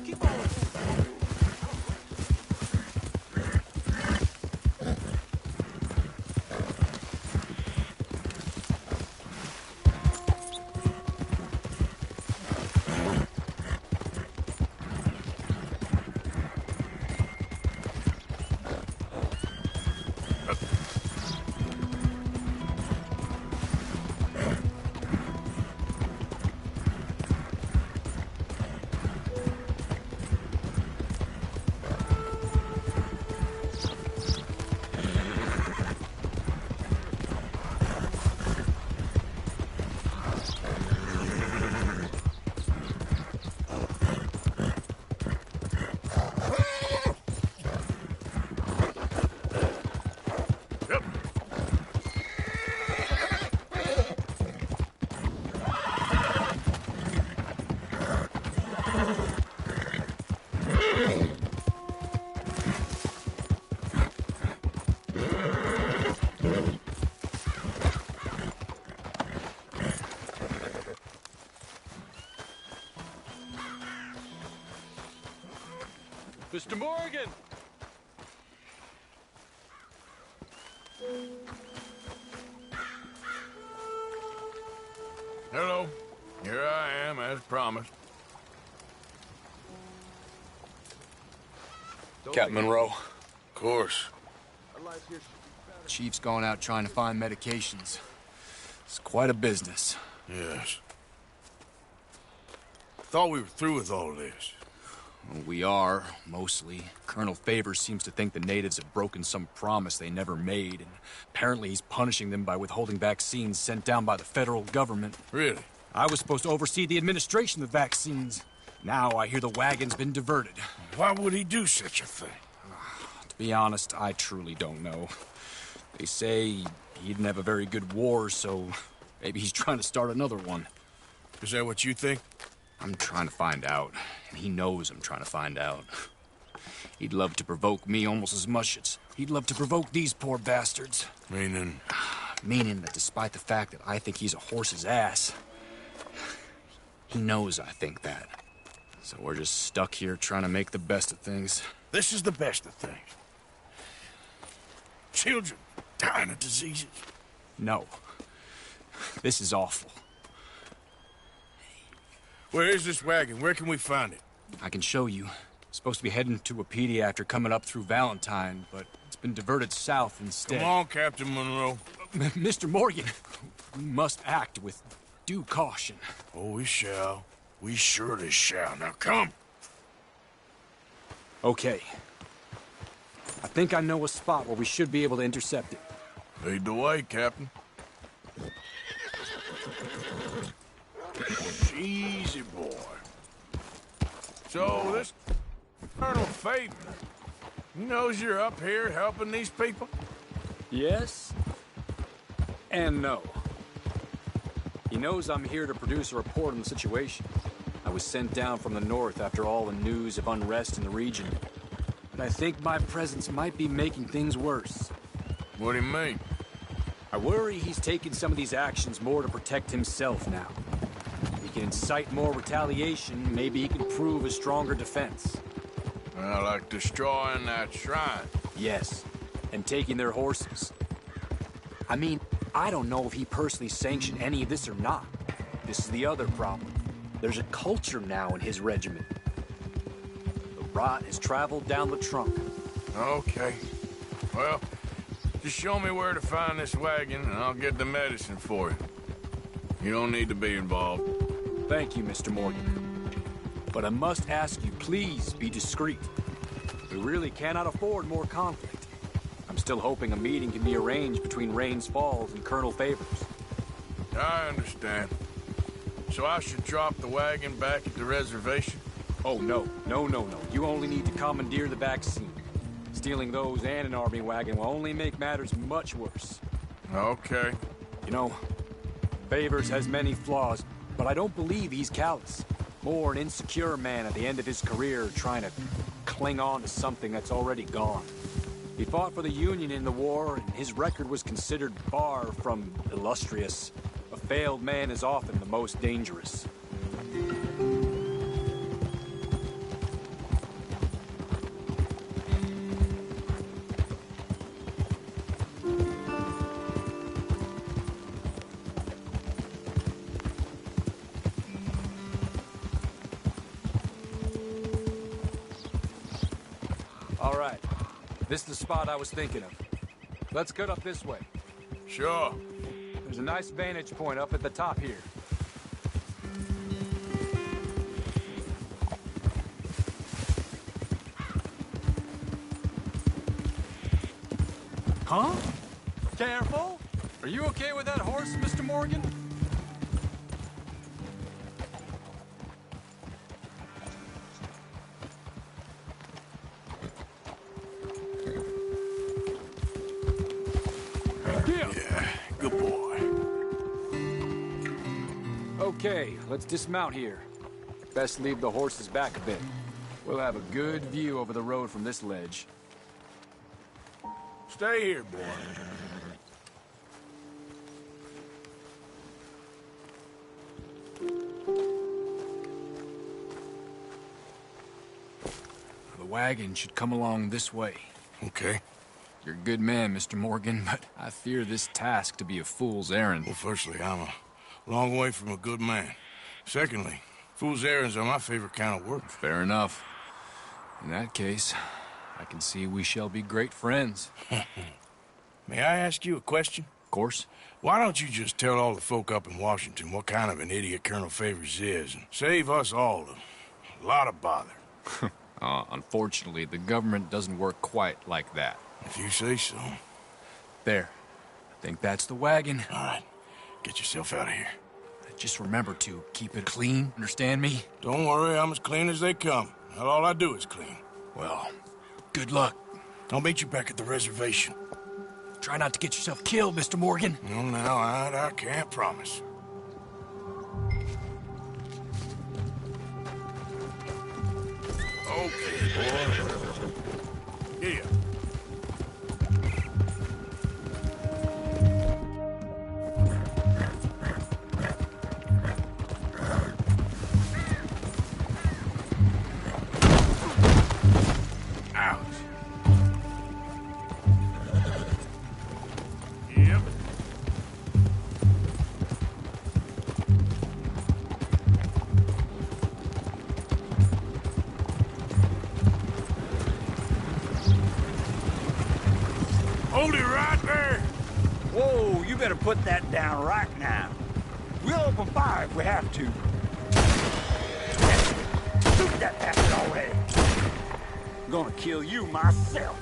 Keep on. Mr. Morgan! Hello. Here I am, as promised. Captain Monroe. Of course. Chief's gone out trying to find medications. It's quite a business. Yes. Thought we were through with all this. Well, we are, mostly. Colonel Favors seems to think the natives have broken some promise they never made, and apparently he's punishing them by withholding vaccines sent down by the federal government. Really? I was supposed to oversee the administration of vaccines. Now I hear the wagon's been diverted. Why would he do such a thing? To be honest, I truly don't know. They say he didn't have a very good war, so maybe he's trying to start another one. Is that what you think? I'm trying to find out, and he knows I'm trying to find out. He'd love to provoke me almost as much as he'd love to provoke these poor bastards. Meaning? Meaning that despite the fact that I think he's a horse's ass, he knows I think that. So we're just stuck here trying to make the best of things. This is the best of things. Children dying of diseases. No. This is awful. Where is this wagon? Where can we find it? I can show you. It's supposed to be heading to Wapiti after coming up through Valentine, but it's been diverted south instead. Come on, Captain Monroe. Mr. Morgan, we must act with due caution. Oh, we shall. We surely shall. Now come. Okay. I think I know a spot where we should be able to intercept it. Lead the way, Captain. Easy, boy. So, this Colonel Favor, he knows you're up here helping these people? Yes. And no. He knows I'm here to produce a report on the situation. I was sent down from the north after all the news of unrest in the region. But I think my presence might be making things worse. What do you mean? I worry he's taking some of these actions more to protect himself now. If he can incite more retaliation, maybe he can prove a stronger defense. Well, like destroying that shrine. Yes, and taking their horses. I mean, I don't know if he personally sanctioned any of this or not. This is the other problem. There's a culture now in his regiment. The rot has traveled down the trunk. Okay. Well, just show me where to find this wagon, and I'll get the medicine for you. You don't need to be involved. Thank you, Mr. Morgan. But I must ask you, please be discreet. We really cannot afford more conflict. I'm still hoping a meeting can be arranged between Rains Falls and Colonel Favors. I understand. So I should drop the wagon back at the reservation? Oh, no. No. You only need to commandeer the vaccine. Stealing those and an army wagon will only make matters much worse. Okay. You know, Favors has many flaws, but I don't believe he's callous. More an insecure man at the end of his career trying to cling on to something that's already gone. He fought for the Union in the war, and his record was considered far from illustrious. A failed man is often the most dangerous. All right. This is the spot I was thinking of. Let's cut up this way. Sure. There's a nice vantage point up at the top here. Huh? Careful! Are you okay with that horse, Mr. Morgan? Yeah, good boy. Okay, let's dismount here. Best leave the horses back a bit. We'll have a good view over the road from this ledge. Stay here, boy. The wagon should come along this way. Okay. You're a good man, Mr. Morgan, but I fear this task to be a fool's errand. Well, firstly, I'm a long way from a good man. Secondly, fool's errands are my favorite kind of work. Fair enough. In that case, I can see we shall be great friends. May I ask you a question? Of course. Why don't you just tell all the folk up in Washington what kind of an idiot Colonel Favors is and save us all a lot of bother? Unfortunately, the government doesn't work quite like that. If you say so. There. I think that's the wagon. All right. Get yourself out of here. Just remember to keep it clean, understand me? Don't worry, I'm as clean as they come. Not all I do is clean. Well, good luck. I'll meet you back at the reservation. Try not to get yourself killed, Mr. Morgan. No, now, I can't promise. Okay, boy. Yeah. Ouch. Yep. Hold it right there. Whoa, you better put that down right now. We'll open fire if we have to. Shoot that bastard already. I'm gonna kill you myself.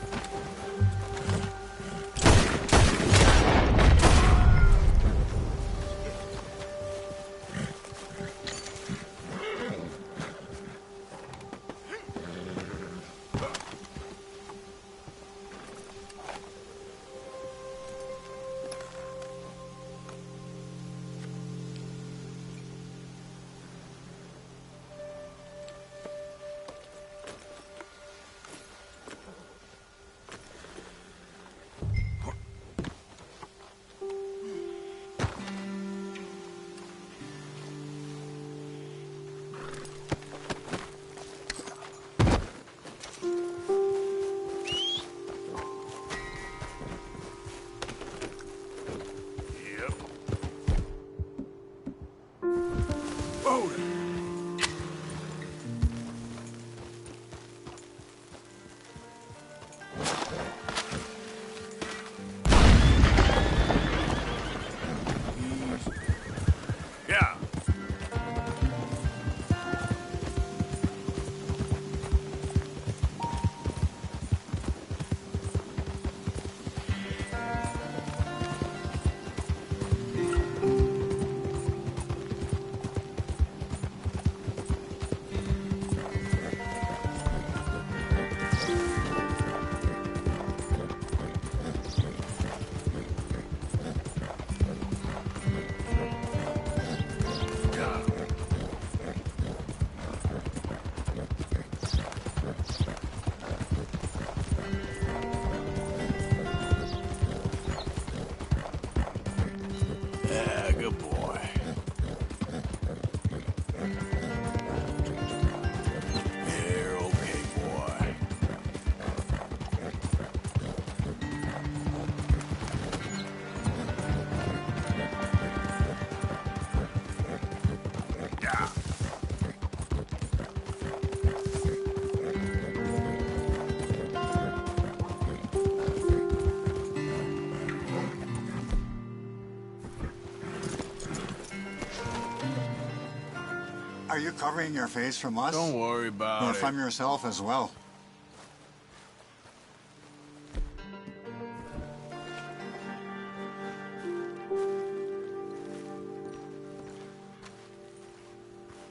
Are you covering your face from us? Don't worry about or it. from yourself as well?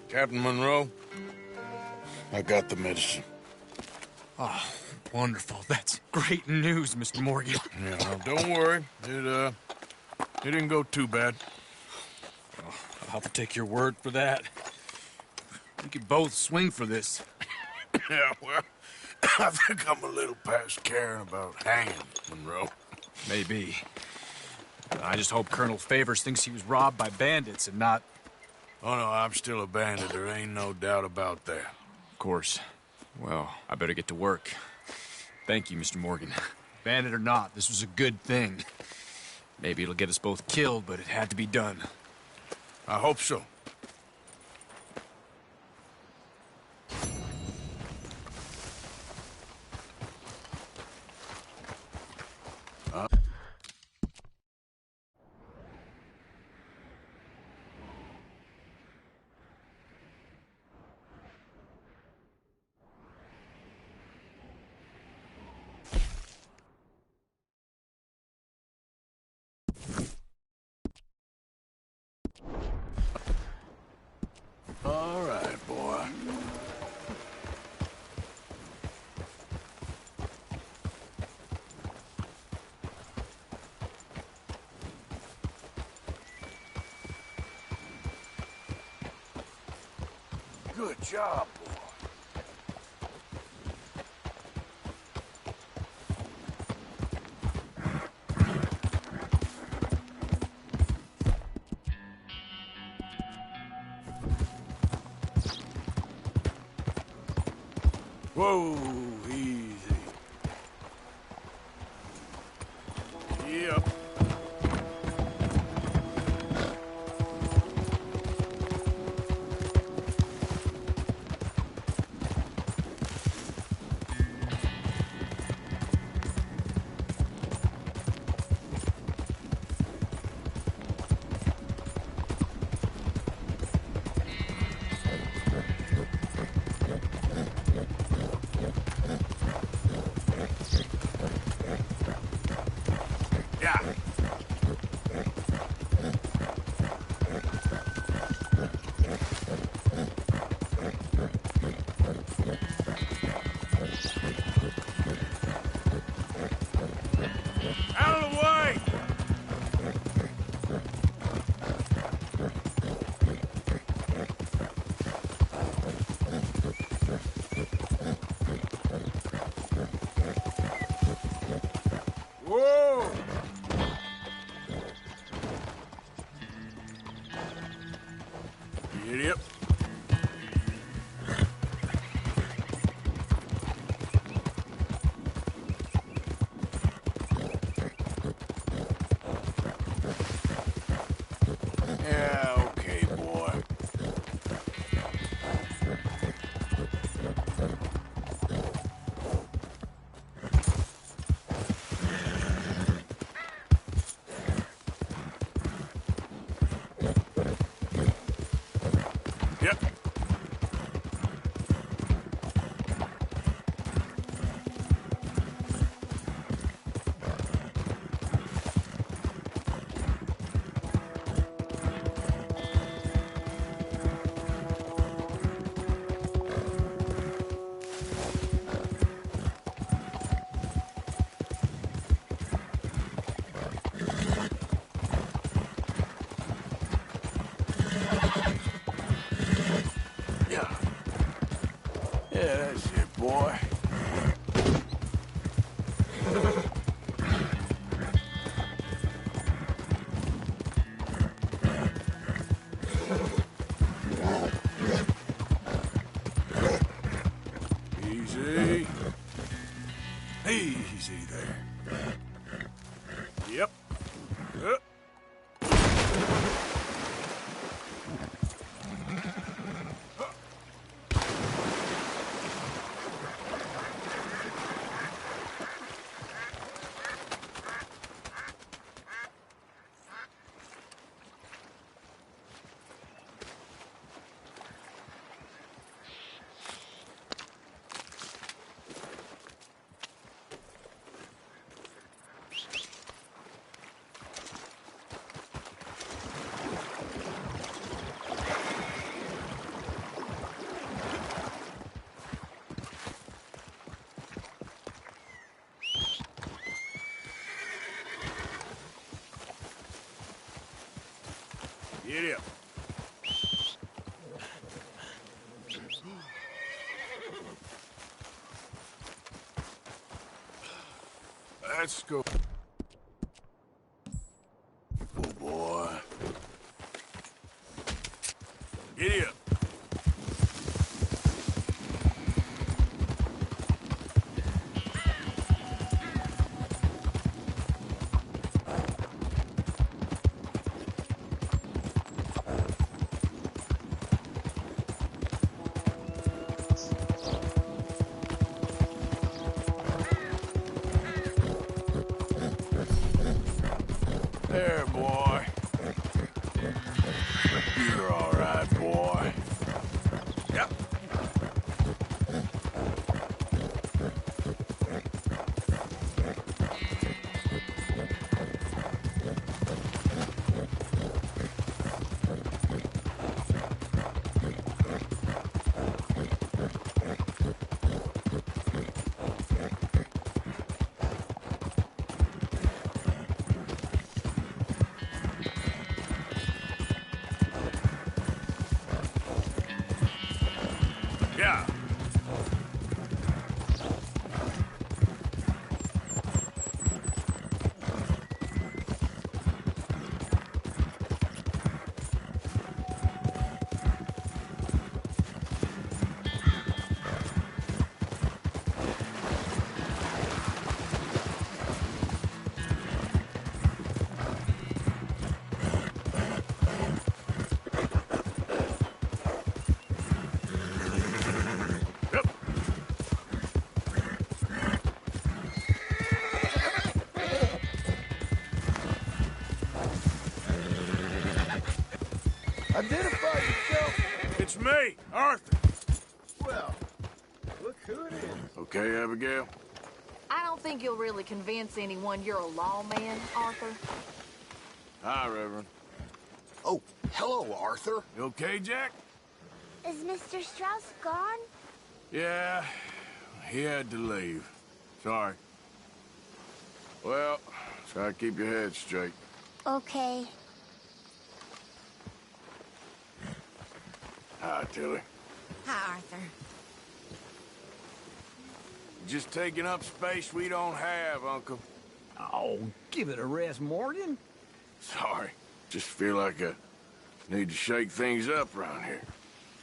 Captain Monroe, I got the medicine. Oh, wonderful. That's great news, Mr. Morgan. Yeah, well, don't worry. It didn't go too bad. Oh, I'll have to take your word for that. We could both swing for this. Yeah, well, I think I'm a little past caring about hanging, Monroe. Maybe. I just hope Colonel Favors thinks he was robbed by bandits and not... Oh, no, I'm still a bandit. There ain't no doubt about that. Of course. Well, I better get to work. Thank you, Mr. Morgan. Bandit or not, this was a good thing. Maybe it'll get us both killed, but it had to be done. I hope so. All right, boy. Good job, boy. Whoa, easy. Yep. Out of the way! Whoa! Idiot. Yeah, okay, boy. Yep. Yeah. Yeah, that's it, boy. Easy. Easy there. Yep. Get up. Let's go. Oh, boy. Get up. There, boy. You're all right, boy. Yep. Yeah. Identify yourself. It's me, Arthur. Well, look who it is. Okay, Abigail? I don't think you'll really convince anyone you're a lawman, Arthur. Hi, Reverend. Oh, hello, Arthur. You okay, Jack? Is Mr. Strauss gone? Yeah, he had to leave. Sorry. Well, try to keep your head straight. Okay. Hi, Tilly. Hi, Arthur. Just taking up space we don't have, Uncle. Oh, give it a rest, Morgan. Sorry. Just feel like I need to shake things up around here.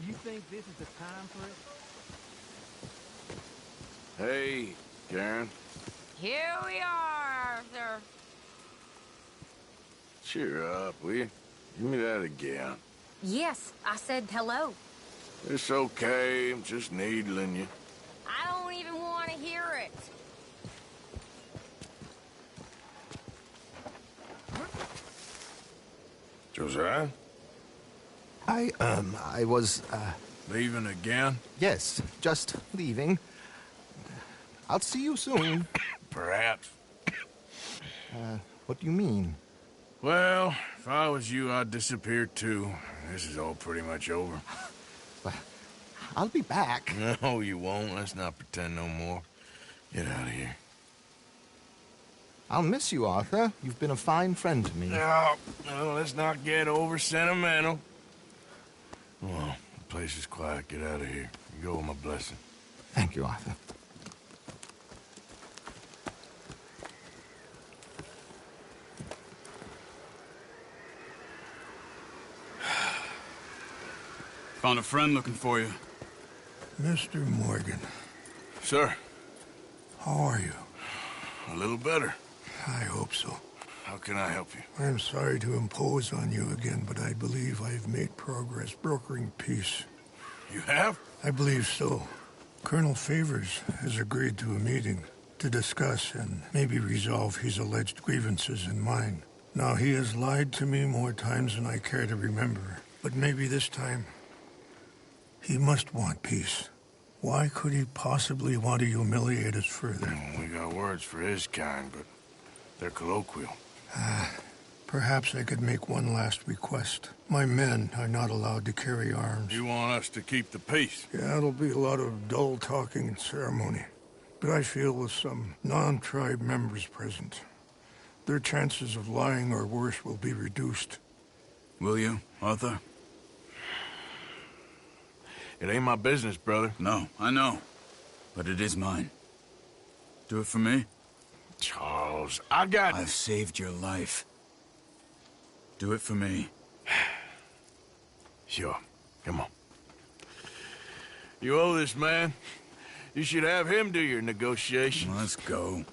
You think this is the time for it? Hey, Karen. Here we are, Arthur. Cheer up, will you? Give me that again. Yes, I said hello. It's okay. I'm just needling you. I don't even want to hear it. Josiah? I was, Leaving again? yes, just leaving. I'll see you soon. Perhaps. What do you mean? Well, if I was you, I'd disappear too. This is all pretty much over. I'll be back. No, you won't. Let's not pretend no more. Get out of here. I'll miss you, Arthur. You've been a fine friend to me. No, let's not get over sentimental. Well, the place is quiet. Get out of here. You go with my blessing. Thank you, Arthur. Found a friend looking for you. Mr. Morgan. Sir. How are you? A little better. I hope so. How can I help you? I'm sorry to impose on you again, but I believe I've made progress brokering peace. You have? I believe so. Colonel Favors has agreed to a meeting to discuss and maybe resolve his alleged grievances and mine. Now, he has lied to me more times than I care to remember, but maybe this time he must want peace. Why could he possibly want to humiliate us further? We got words for his kind, but they're colloquial. Perhaps I could make one last request. My men are not allowed to carry arms. You want us to keep the peace? Yeah, it'll be a lot of dull talking and ceremony. But I feel with some non-tribe members present, their chances of lying or worse will be reduced. Will you, Arthur? It ain't my business, brother. No, I know. But it is mine. Do it for me? Charles, I've saved your life. Do it for me. Sure. Come on. You owe this man. You should have him do your negotiations. Let's go.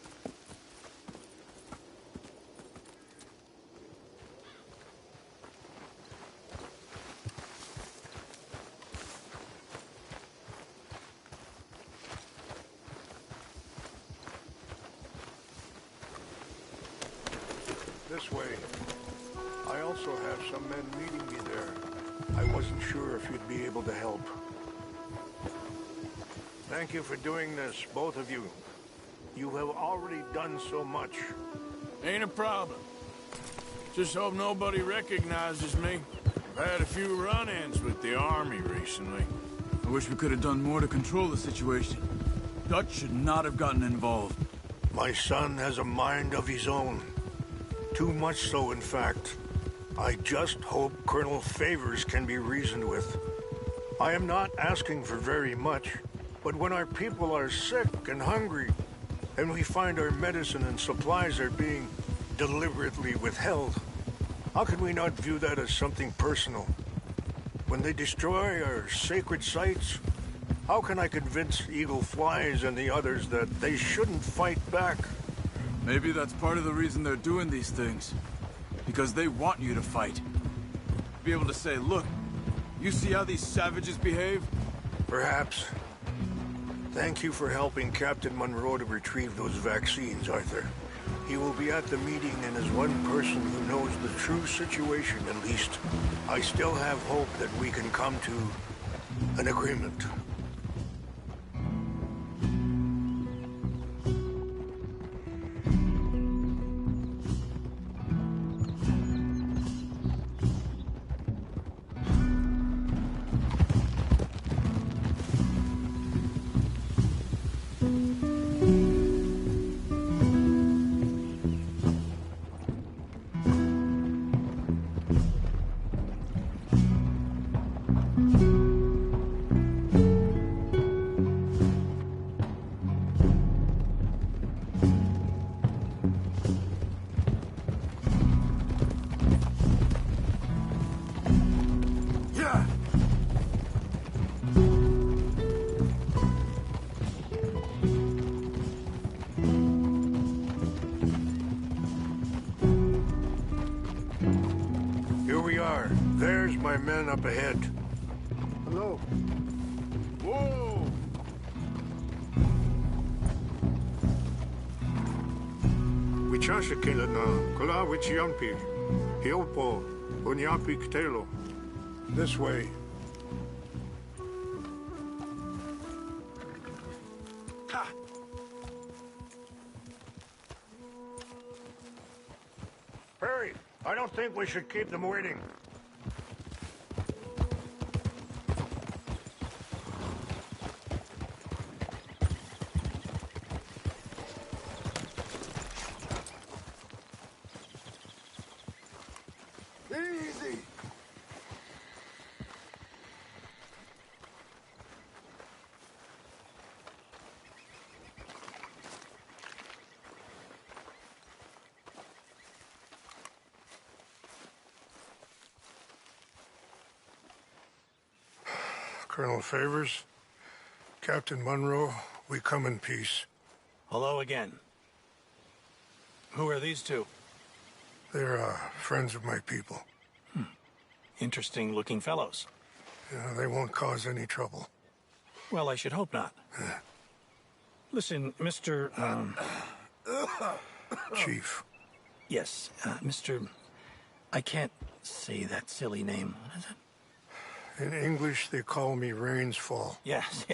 This way. I also have some men meeting me there. I wasn't sure if you'd be able to help. Thank you for doing this, both of you. You have already done so much. Ain't a problem. Just hope nobody recognizes me. I've had a few run-ins with the army recently. I wish we could have done more to control the situation. Dutch should not have gotten involved. My son has a mind of his own. Too much so, in fact. I just hope Colonel Favors can be reasoned with. I am not asking for very much, but when our people are sick and hungry, and we find our medicine and supplies are being deliberately withheld, how can we not view that as something personal? When they destroy our sacred sites, how can I convince Eagle Flies and the others that they shouldn't fight back? Maybe that's part of the reason they're doing these things. Because they want you to fight. Be able to say, look, you see how these savages behave? Perhaps. Thank you for helping Captain Monroe to retrieve those vaccines, Arthur. He will be at the meeting, and as one person who knows the true situation, at least, I still have hope that we can come to an agreement. There's my men up ahead. Hello. Whoa! Wichashakila na kula wichiampi. Hiopo unyapi ktelo. This way. Ha! Hurry! I don't think we should keep them waiting. Easy! Colonel Favors, Captain Monroe, we come in peace. Hello again. Who are these two? They're friends of my people. Interesting looking fellows. Yeah, they won't cause any trouble. Well, I should hope not. Listen, Mr. Chief. Yes, Mr. I can't say that silly name. What is it? In English, they call me Rainsfall. Yes,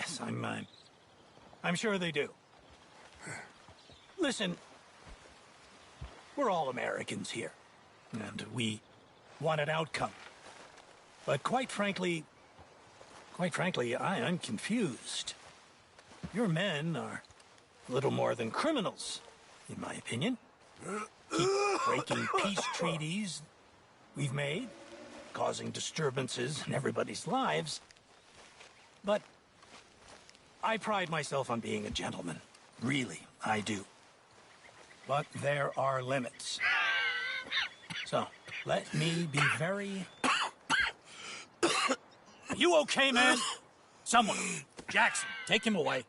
I'm sure they do. Listen, we're all Americans here, and we want an outcome. But quite frankly, I'm confused. Your men are little more than criminals, in my opinion. Keep breaking peace treaties we've made, causing disturbances in everybody's lives. But I pride myself on being a gentleman. Really, I do. But there are limits. So, let me be very... Are you okay, man? Someone. Jackson, take him away.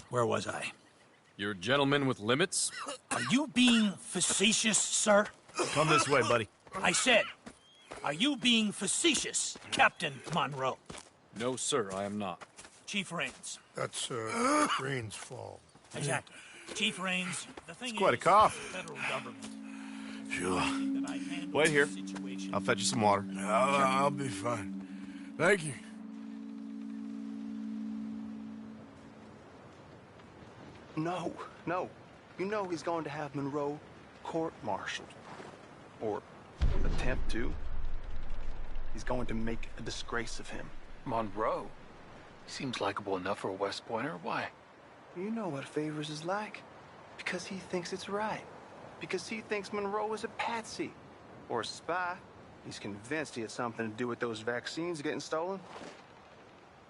Where was I? You're a gentleman with limits? Are you being facetious, sir? Come this way, buddy. I said, are you being facetious, Captain Monroe? No, sir, I am not. Chief Rains. That's, Rainsfall. Exactly. Chief Rains, the thing It's quite a is, cough. the federal government Sure. Wait here. I'll fetch you some water. I'll be fine. Thank you. No. You know he's going to have Monroe court-martialed. Or attempt to. He's going to make a disgrace of him. Monroe? He seems likable enough for a West Pointer. Why? You know what Favors is like. Because he thinks it's right. Because he thinks Monroe is a patsy. Or a spy. He's convinced he had something to do with those vaccines getting stolen.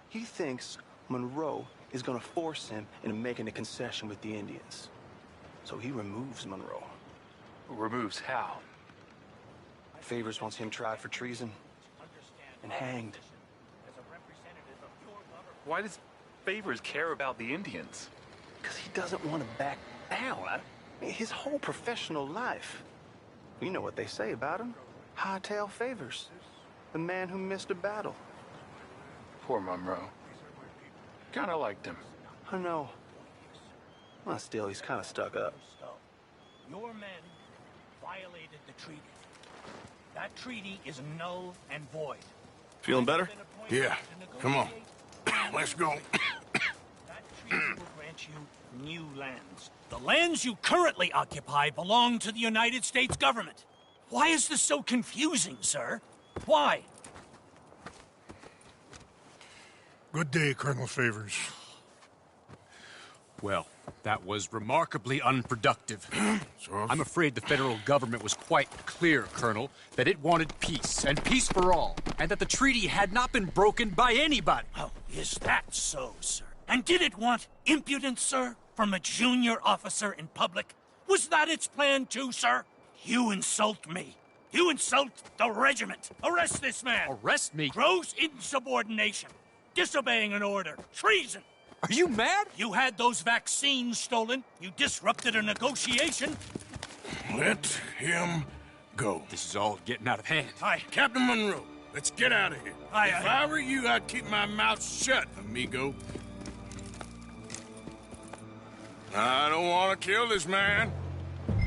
He thinks Monroe is going to force him into making a concession with the Indians. So he removes Monroe. Removes how? Favors wants him tried for treason and hanged. Why does Favors care about the Indians? Because he doesn't want to back down. His whole professional life. You know what they say about him. Hightail Favors. The man who missed a battle. Poor Monroe. Kinda liked him. I know. Well, still, he's kind of stuck up. Your men violated the treaty. That treaty is null and void. Feeling better? Yeah. Come on. Let's go. That treaty will grant you new lands. The lands you currently occupy belong to the United States government. Why is this so confusing, sir? Why? Good day, Colonel Favors. Well, that was remarkably unproductive. I'm afraid the federal government was quite clear, Colonel, that it wanted peace, and peace for all, and that the treaty had not been broken by anybody. Oh, is that so, sir? And did it want impudence, sir, from a junior officer in public? Was that its plan too, sir? You insult me. You insult the regiment. Arrest this man. Arrest me? Gross insubordination. Disobeying an order. Treason. Are you mad? You had those vaccines stolen. You disrupted a negotiation. Let him go. This is all getting out of hand. Aye. Captain Monroe, let's get out of here. Aye, if I were you, I'd keep my mouth shut, amigo. I don't want to kill this man,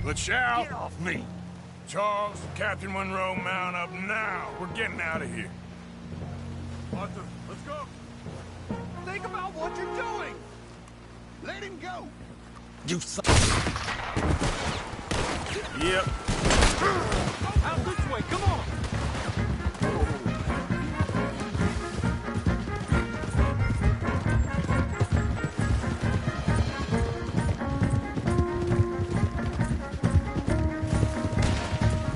but shall... Get off me! Charles, Captain Monroe, mount up now. We're getting out of here. Arthur, let's go. Think about what you're doing! Let him go. You son... Yep. Out this way, come on!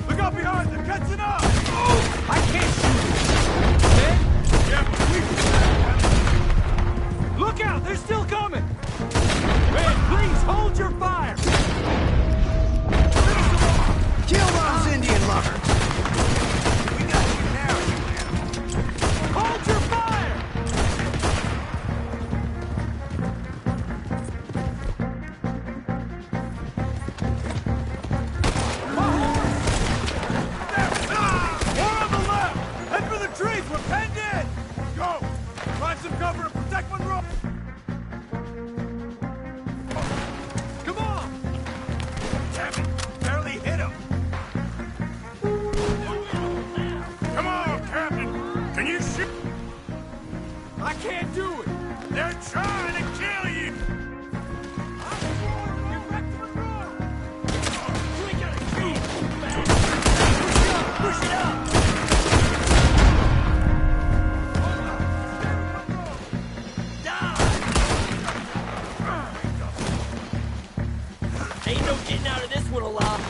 Look out behind them! Catching up! Oh, I can't shoot you! Man? Yeah, look out! They're still coming! Man, please hold your fire! Kill those Indian lovers! We got you now, you animal. Hold your fire! My horse! More on the left! Head for the trees! We're penned in! Go! Find some cover and protect Monroe! Come on! Damn it! Barely hit him! Come on, Captain. Can you shoot? I can't do it! They're trying to kill you. Push it up! Ain't no getting out of this one alive.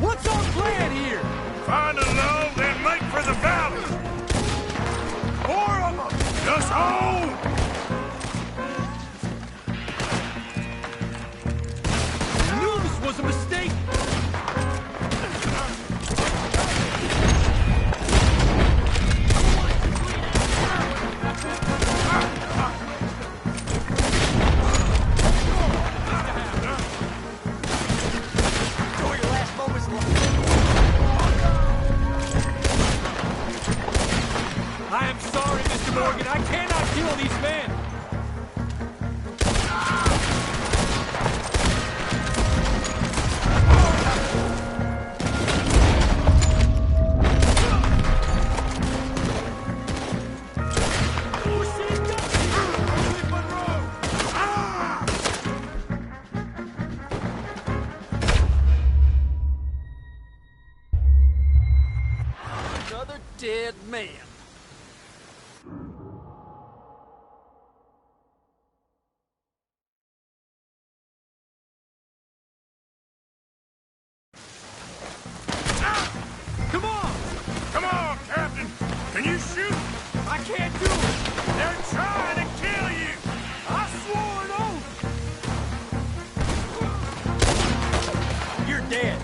What's our plan here? Find a low, then make for the valley. 4 of them. Just hold. I knew this was a mistake! Mr. Morgan, I cannot kill these men! Another dead man. Come on! Come on, Captain! Can you shoot? I can't do it! They're trying to kill you! I swore an oath! You're dead.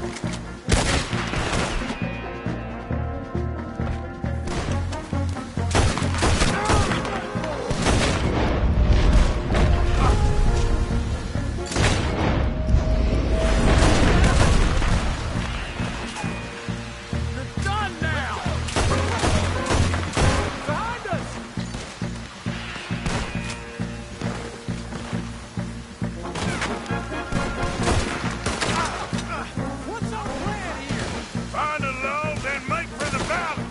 You're done now! Behind us! What's our plan here? Find a lull, then make for the valley!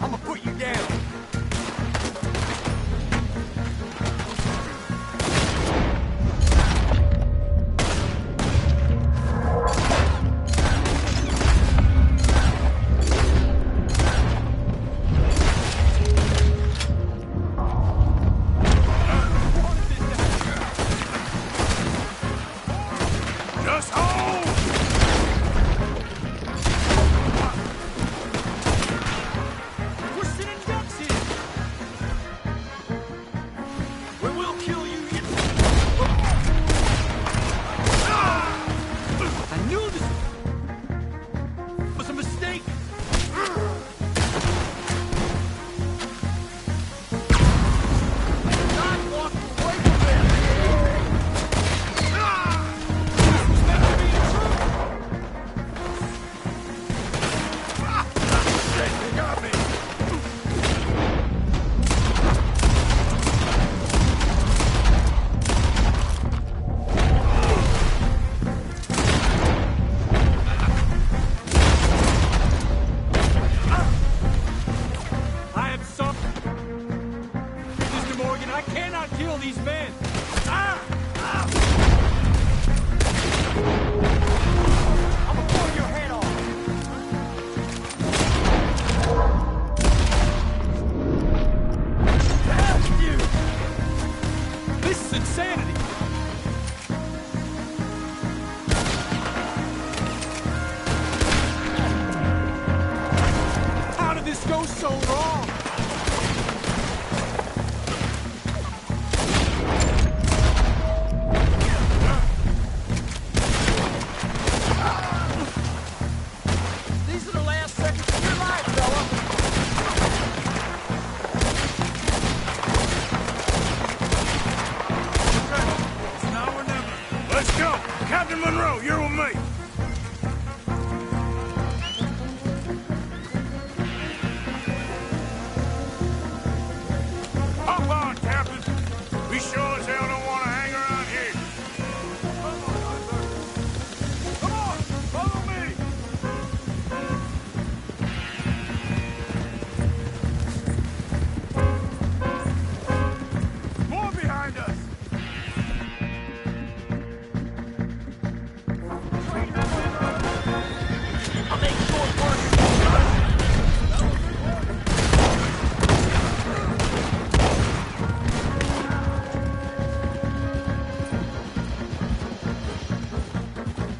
I'm gonna put you down. Just hold! We're sitting ducks here. We will kill you. I knew this was a mistake. Not walking away from them. This was meant to be true. Shit, they got me! I am sorry. Mr. Morgan, I cannot kill these men. I'm gonna blow your head off. Damn you! This is insanity. How did this go so wrong? These are the last seconds of your life, fella. It's now or never. Let's go! Captain Monroe, you're with me! Hop on, Captain! We sure as hell don't want to hang around here. Come on, follow me! More behind us! I'll make short work.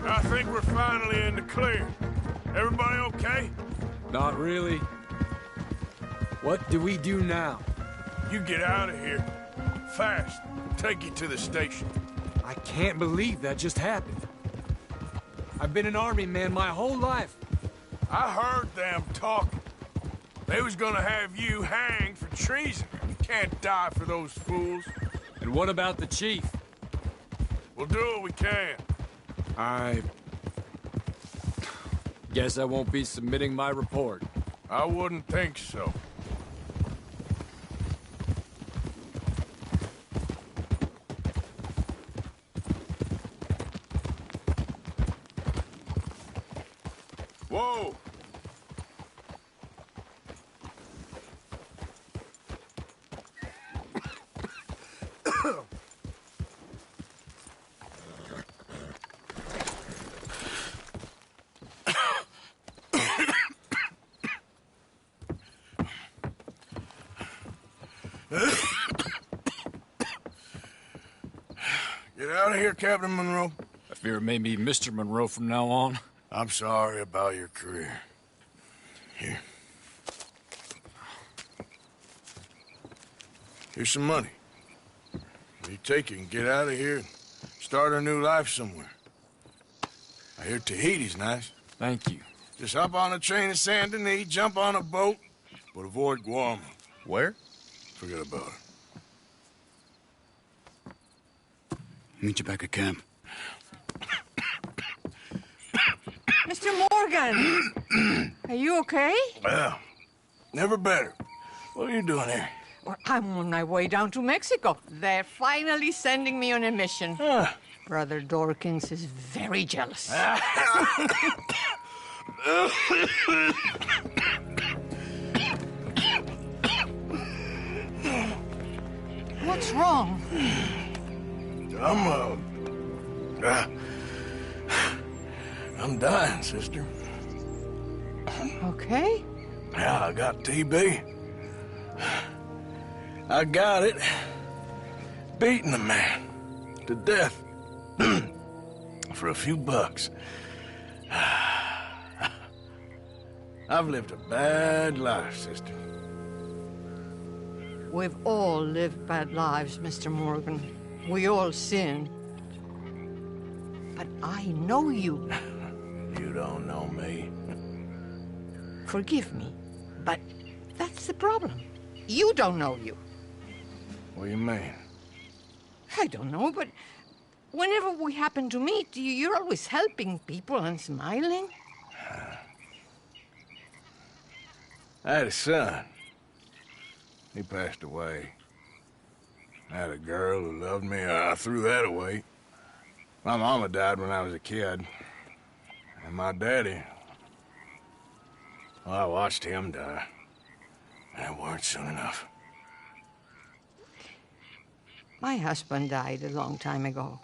I think we're finally in the clear. Everybody okay? Not really. What do we do now? You get out of here. Fast. Take you to the station. I can't believe that just happened. I've been an army man my whole life. I heard them talking. They was gonna have you hanged for treason. You can't die for those fools. And what about the chief? We'll do what we can. Guess I won't be submitting my report. I wouldn't think so. Whoa! Get out of here, Captain Monroe. I fear it may be Mr. Monroe from now on. I'm sorry about your career. Here. Here's some money. You take it and get out of here and start a new life somewhere. I hear Tahiti's nice. Thank you. Just hop on a train to Saint Denis, jump on a boat, but avoid Guam. Where? Forget about it. Meet you back at camp. Mr. Morgan! Are you okay? Well, never better. What are you doing here? Well, I'm on my way down to Mexico. They're finally sending me on a mission. Brother Dorkins is very jealous. What's wrong? I'm dying, sister. Okay. Yeah, I got TB. I got it. Beating a man to death for a few bucks. I've lived a bad life, sister. We've all lived bad lives, Mr. Morgan. We all sin. But I know you. You don't know me. Forgive me, but that's the problem. You don't know you. What do you mean? I don't know, but whenever we happen to meet, you're always helping people and smiling. I had a son. He passed away. I had a girl who loved me. I threw that away. My mama died when I was a kid. And my daddy... Well, I watched him die. That weren't soon enough. My husband died a long time ago.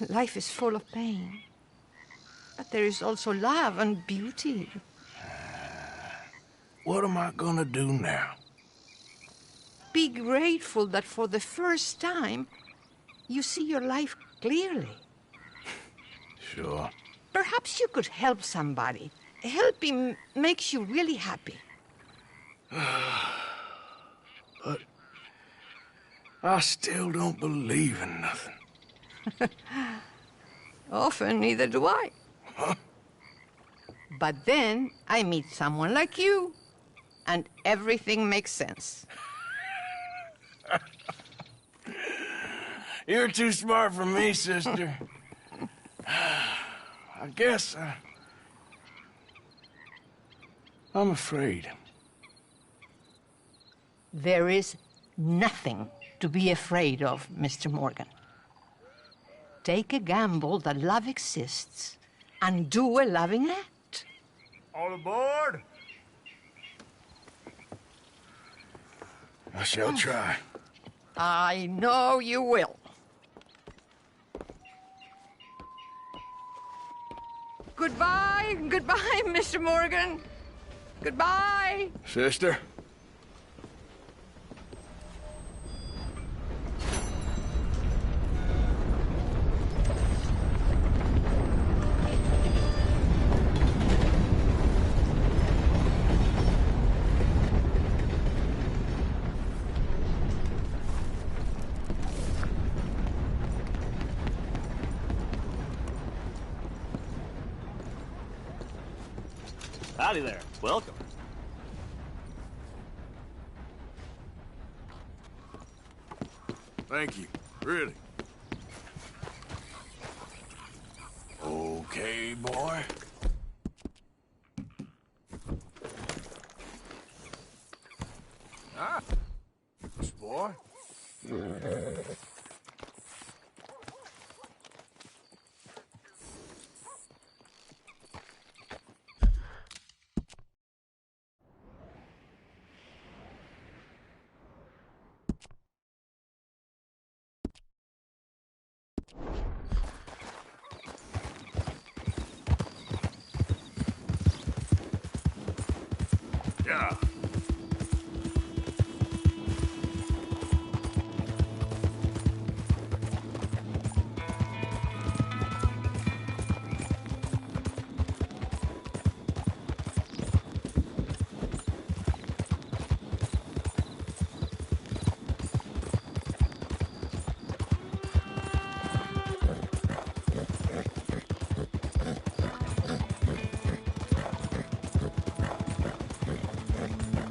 Life is full of pain. But there is also love and beauty. What am I gonna do now? Be grateful that for the first time, you see your life clearly. Sure. Perhaps you could help somebody. Helping makes you really happy. But I still don't believe in nothing. Often, neither do I. Huh? But then I meet someone like you, and everything makes sense. You're too smart for me, sister. I guess I'm afraid. There is nothing to be afraid of, Mr. Morgan. Take a gamble that love exists and do a loving act. All aboard? I shall try. I know you will. Goodbye, goodbye, Mr. Morgan. Goodbye. Sister? Howdy there. Welcome. Thank you. Really. Oh, okay, boy? Ah, this boy. Yeah.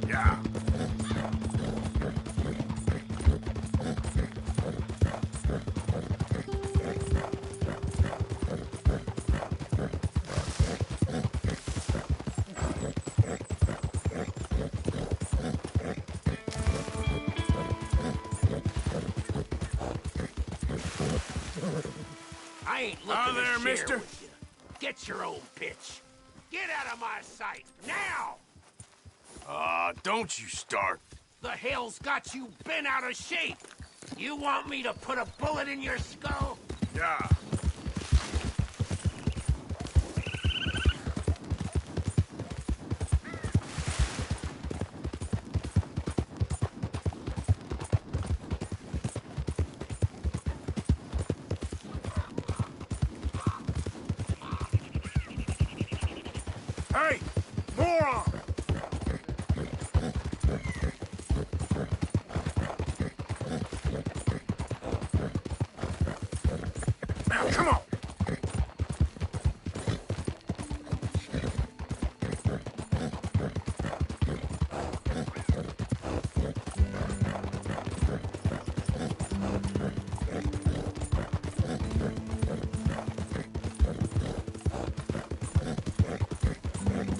Yeah. I ain't looking Out there, to share mister? with you. Get your own pitch. Get out of my sight, now! Don't you start. The hell's got you bent out of shape? You want me to put a bullet in your skull? Yeah. Hey, moron! Now, come on!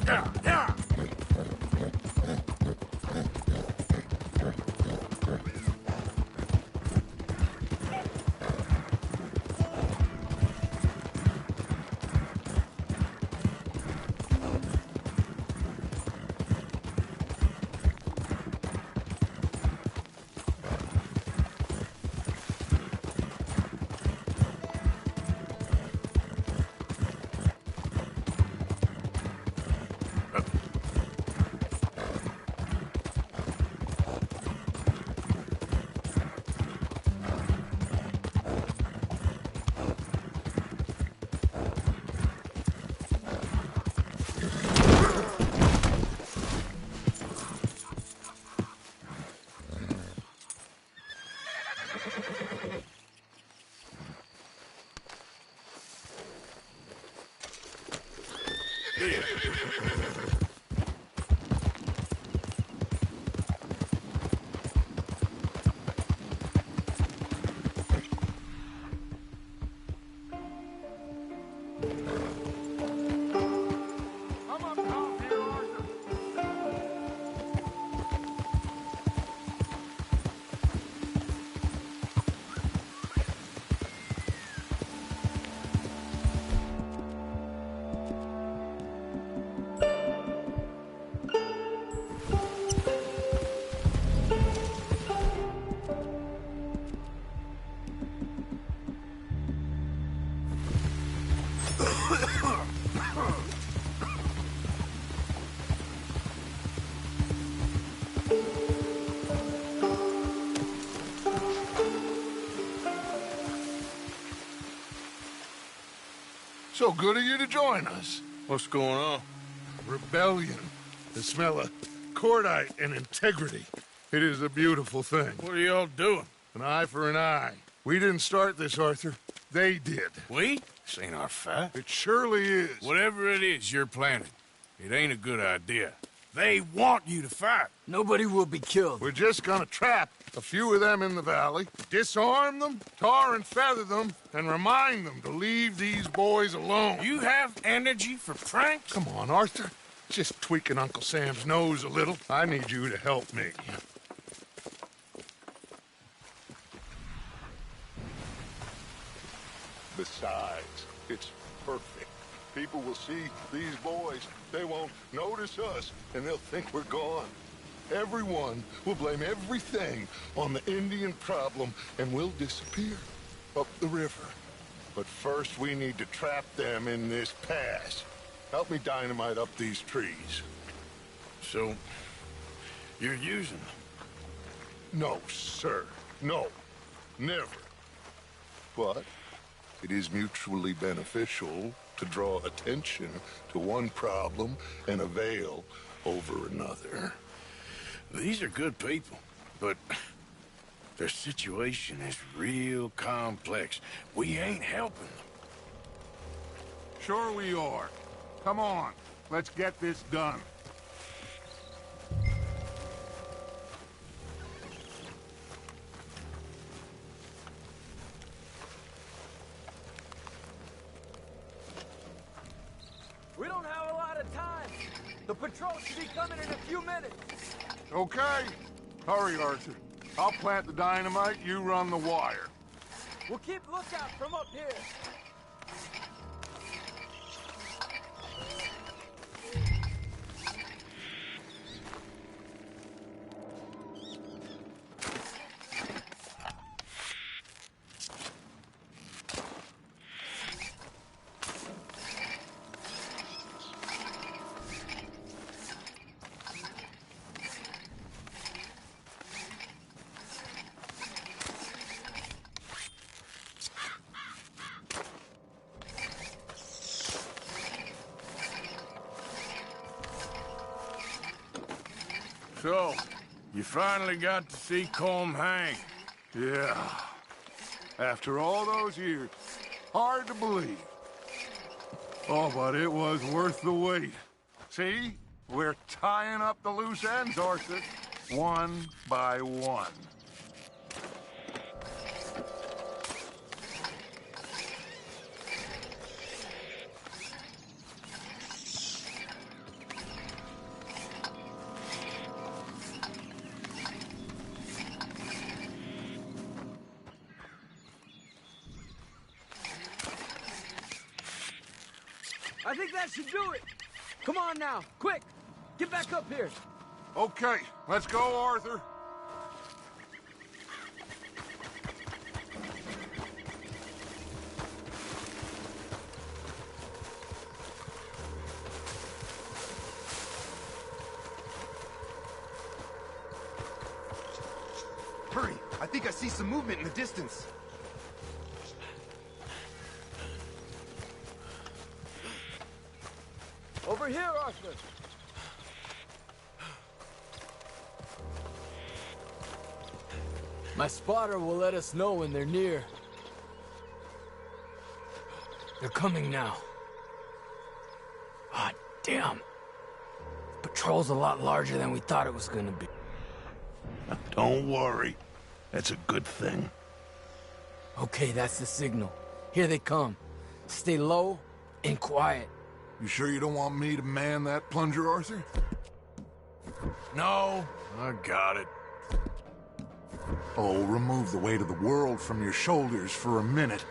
Yeah, yeah! So good of you to join us. What's going on? Rebellion. The smell of cordite and integrity. It is a beautiful thing. What are y'all doing? An eye for an eye. We didn't start this, Arthur. They did. We? This ain't our fight. It surely is. Whatever it is you're planning, it ain't a good idea. They want you to fight. Nobody will be killed. We're just gonna trap a few of them in the valley, disarm them, tar and feather them, and remind them to leave these boys alone. You have energy for pranks? Come on, Arthur. Just tweaking Uncle Sam's nose a little. I need you to help me. Besides, it's perfect. People will see these boys. They won't notice us, and they'll think we're gone. Everyone will blame everything on the Indian problem, and we'll disappear up the river. But first, we need to trap them in this pass. Help me dynamite up these trees. So, you're using them? No, sir. No. Never. But it is mutually beneficial to draw attention to one problem and avail over another. These are good people, but their situation is real complex. We ain't helping them. Sure we are. Come on, let's get this done. We don't have a lot of time. The patrol should be coming in a few minutes. Okay. Hurry, Arthur. I'll plant the dynamite, you run the wire. We'll keep lookout from up here. So, you finally got to see Colm hang. Yeah. After all those years. Hard to believe. Oh, but it was worth the wait. See? We're tying up the loose ends, Arthur. One by one. I think that should do it. Come on now, quick. Get back up here. Okay, let's go, Arthur. Hurry, I think I see some movement in the distance. Over here, Arthur. My spotter will let us know when they're near. They're coming now. Ah, damn. The patrol's a lot larger than we thought it was gonna be. Don't worry. That's a good thing. Okay, that's the signal. Here they come. Stay low and quiet. You sure you don't want me to man that plunger, Arthur? No, I got it. Oh, remove the weight of the world from your shoulders for a minute.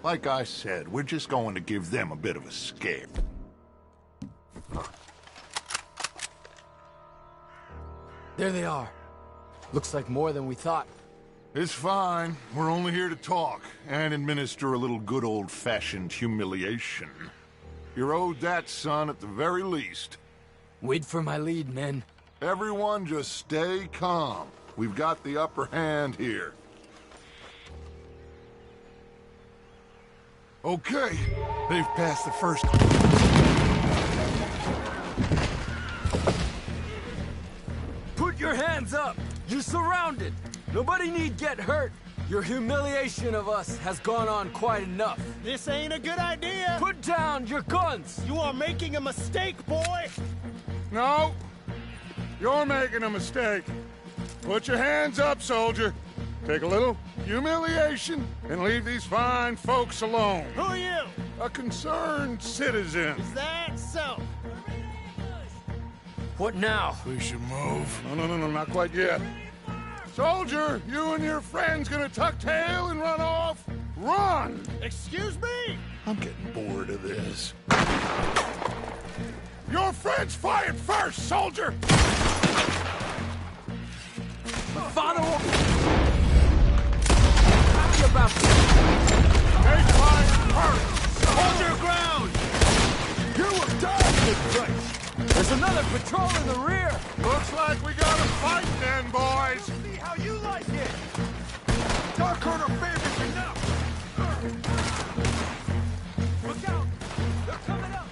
Like I said, we're just going to give them a bit of a scare. There they are. Looks like more than we thought. It's fine. We're only here to talk and administer a little good old-fashioned humiliation. You're owed that, son, at the very least. Wait for my lead, men. Everyone just stay calm. We've got the upper hand here. Okay, they've passed the first... Put your hands up! You're surrounded! Nobody need get hurt! Your humiliation of us has gone on quite enough. This ain't a good idea. Put down your guns! You are making a mistake, boy. No, You're making a mistake. Put your hands up, soldier. Take a little humiliation and leave these fine folks alone. Who are you? A concerned citizen. Is that so? What now? We should move. No, not quite yet. Soldier, you and your friend's gonna tuck tail and run off? Run! Excuse me? I'm getting bored of this. Your friend's fired first, soldier! Father! How about Take fire first! Hold your ground! You have done this place! There's another patrol in the rear! Looks like we got a fight then, boys! See how you like it! Dark Corner favors enough! Look out! They're coming up!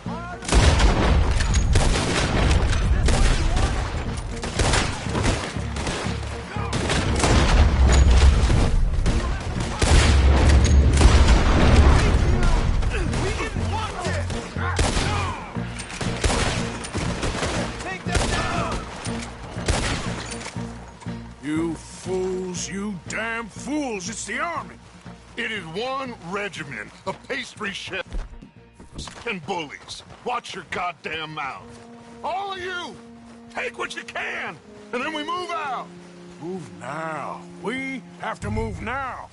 You fools, you damn fools, it's the army. It is one regiment of pastry chefs and bullies. Watch your goddamn mouth. All of you, take what you can, and then we move out. Move now. We have to move now.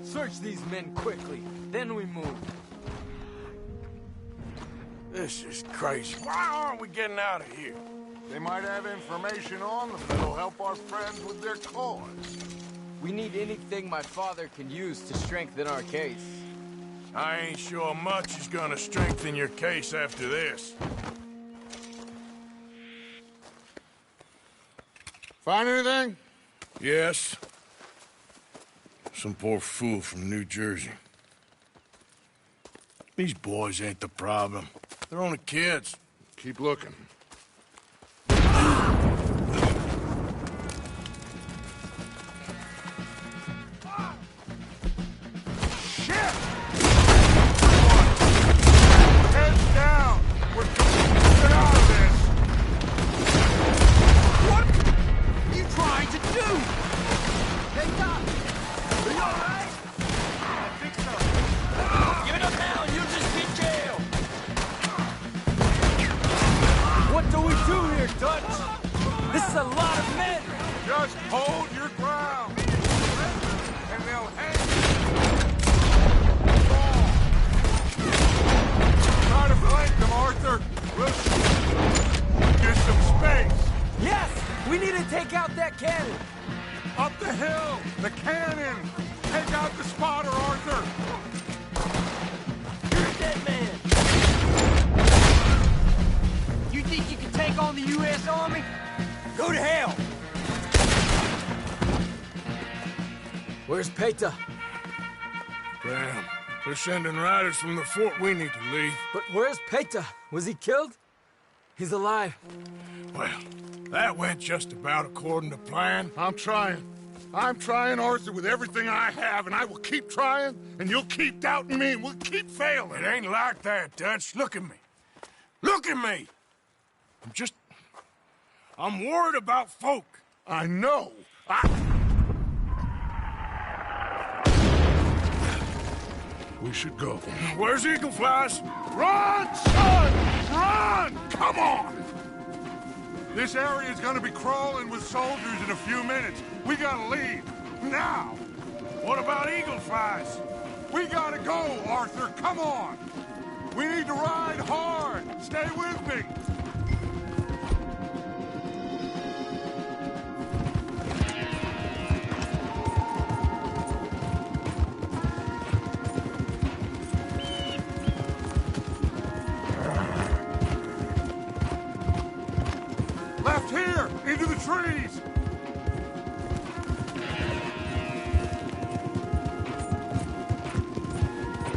Search these men quickly, then we move. This is crazy. Why aren't we getting out of here? They might have information on them that'll help our friends with their cause. We need anything my father can use to strengthen our case. I ain't sure much is gonna strengthen your case after this. Find anything? Yes. Some poor fool from New Jersey. These boys ain't the problem. They're only kids. Keep looking. Where's Peta? Damn. They're sending riders from the fort. We need to leave. But where's Peta? Was he killed? He's alive. Well, that went just about according to plan. I'm trying. I'm trying, Arthur, with everything I have, and I will keep trying, and you'll keep doubting me, and we'll keep failing. It ain't like that, Dutch. Look at me. Look at me! I'm worried about folk. I know. We should go. Where's Eagle Flies? Run, son! Run! Come on! This area is gonna be crawling with soldiers in a few minutes. We gotta leave. Now! What about Eagle Flies? We gotta go, Arthur. Come on! We need to ride hard. Stay with me. Left here! Into the trees!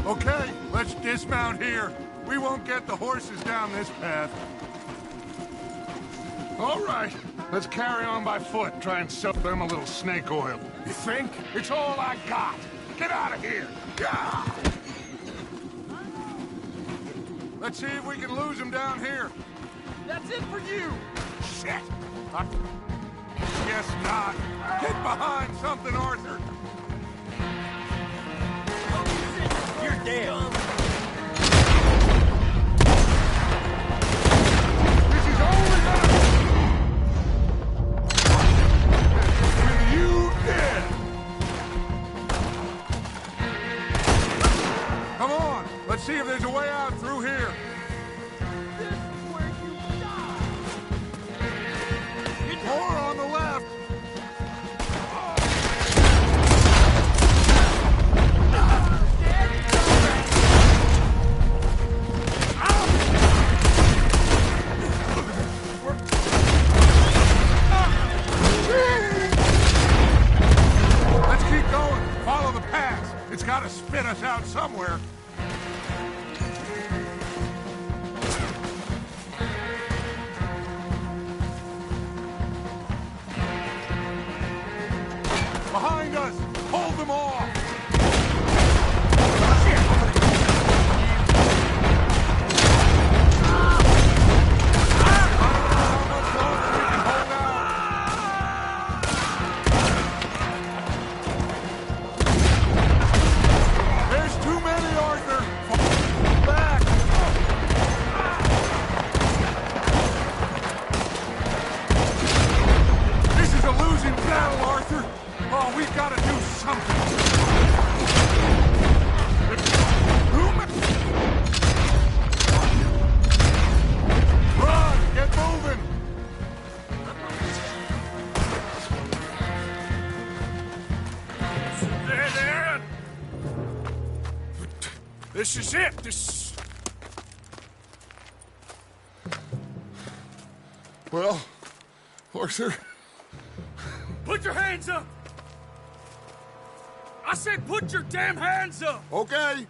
Okay, let's dismount here. We won't get the horses down this path. All right, let's carry on by foot. Try and sell them a little snake oil. You think? It's all I got. Get out of here. Gah! Let's see if we can lose them down here. That's it for you! Shit! Guess not. Get behind something, Arthur. You're dead. This is only with you dead. Come on, let's see if there's a way out through here. More on the left. Let's keep going. Follow the paths. It's got to spit us out somewhere. Behind us! Hold them off! There's too many, Arthur! Fall back! This is a losing battle, Arthur! Oh, we've got to do something. Run! Get moving! There. This is it. This. Well, Arthur... Put your hands up! I said put your damn hands up! Okay.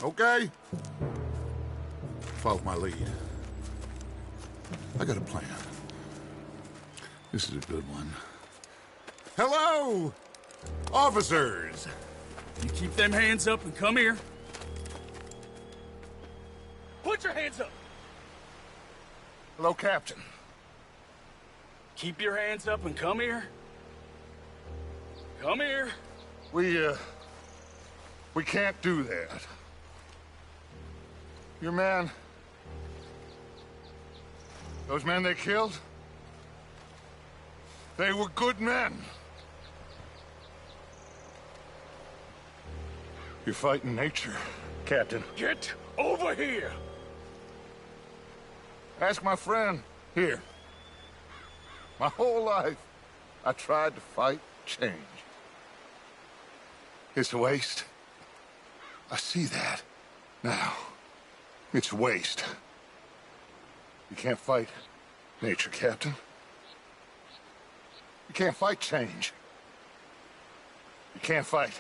Okay. Follow my lead. I got a plan. This is a good one. Hello, officers! You keep them hands up and come here. Put your hands up! Hello, Captain. Keep your hands up and come here. Come here. We can't do that. Your man... Those men they killed? They were good men. You're fighting nature, Captain. Get over here! Ask my friend here. My whole life, I tried to fight change. It's a waste. I see that now. It's a waste. You can't fight nature, Captain. You can't fight change. You can't fight.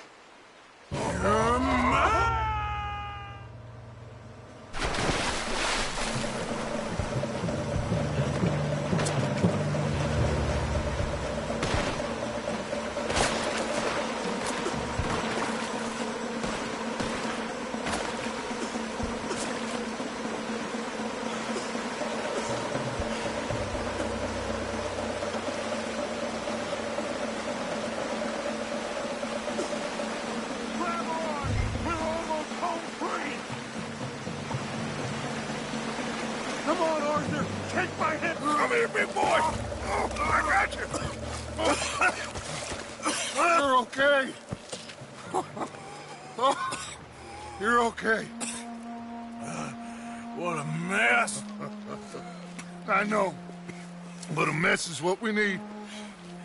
Come on, Arthur! Take my hand! Come here, big boy! Oh, I got you! You're okay! Oh, you're okay. What a mess. I know, but a mess is what we need.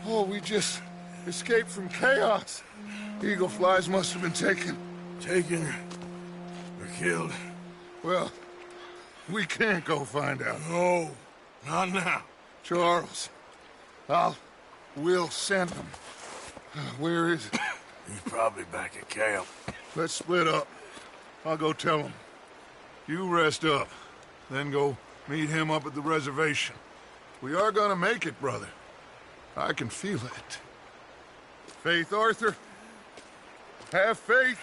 Oh, we just escaped from chaos. Eagle flies must have been taken. Taken or killed? Well, we can't go find out. No, not now. Charles, we'll send him. Where is he? He's probably back at camp. Let's split up. I'll go tell him. You rest up, then go meet him up at the reservation. We are gonna make it, brother. I can feel it. Faith, Arthur. Have faith.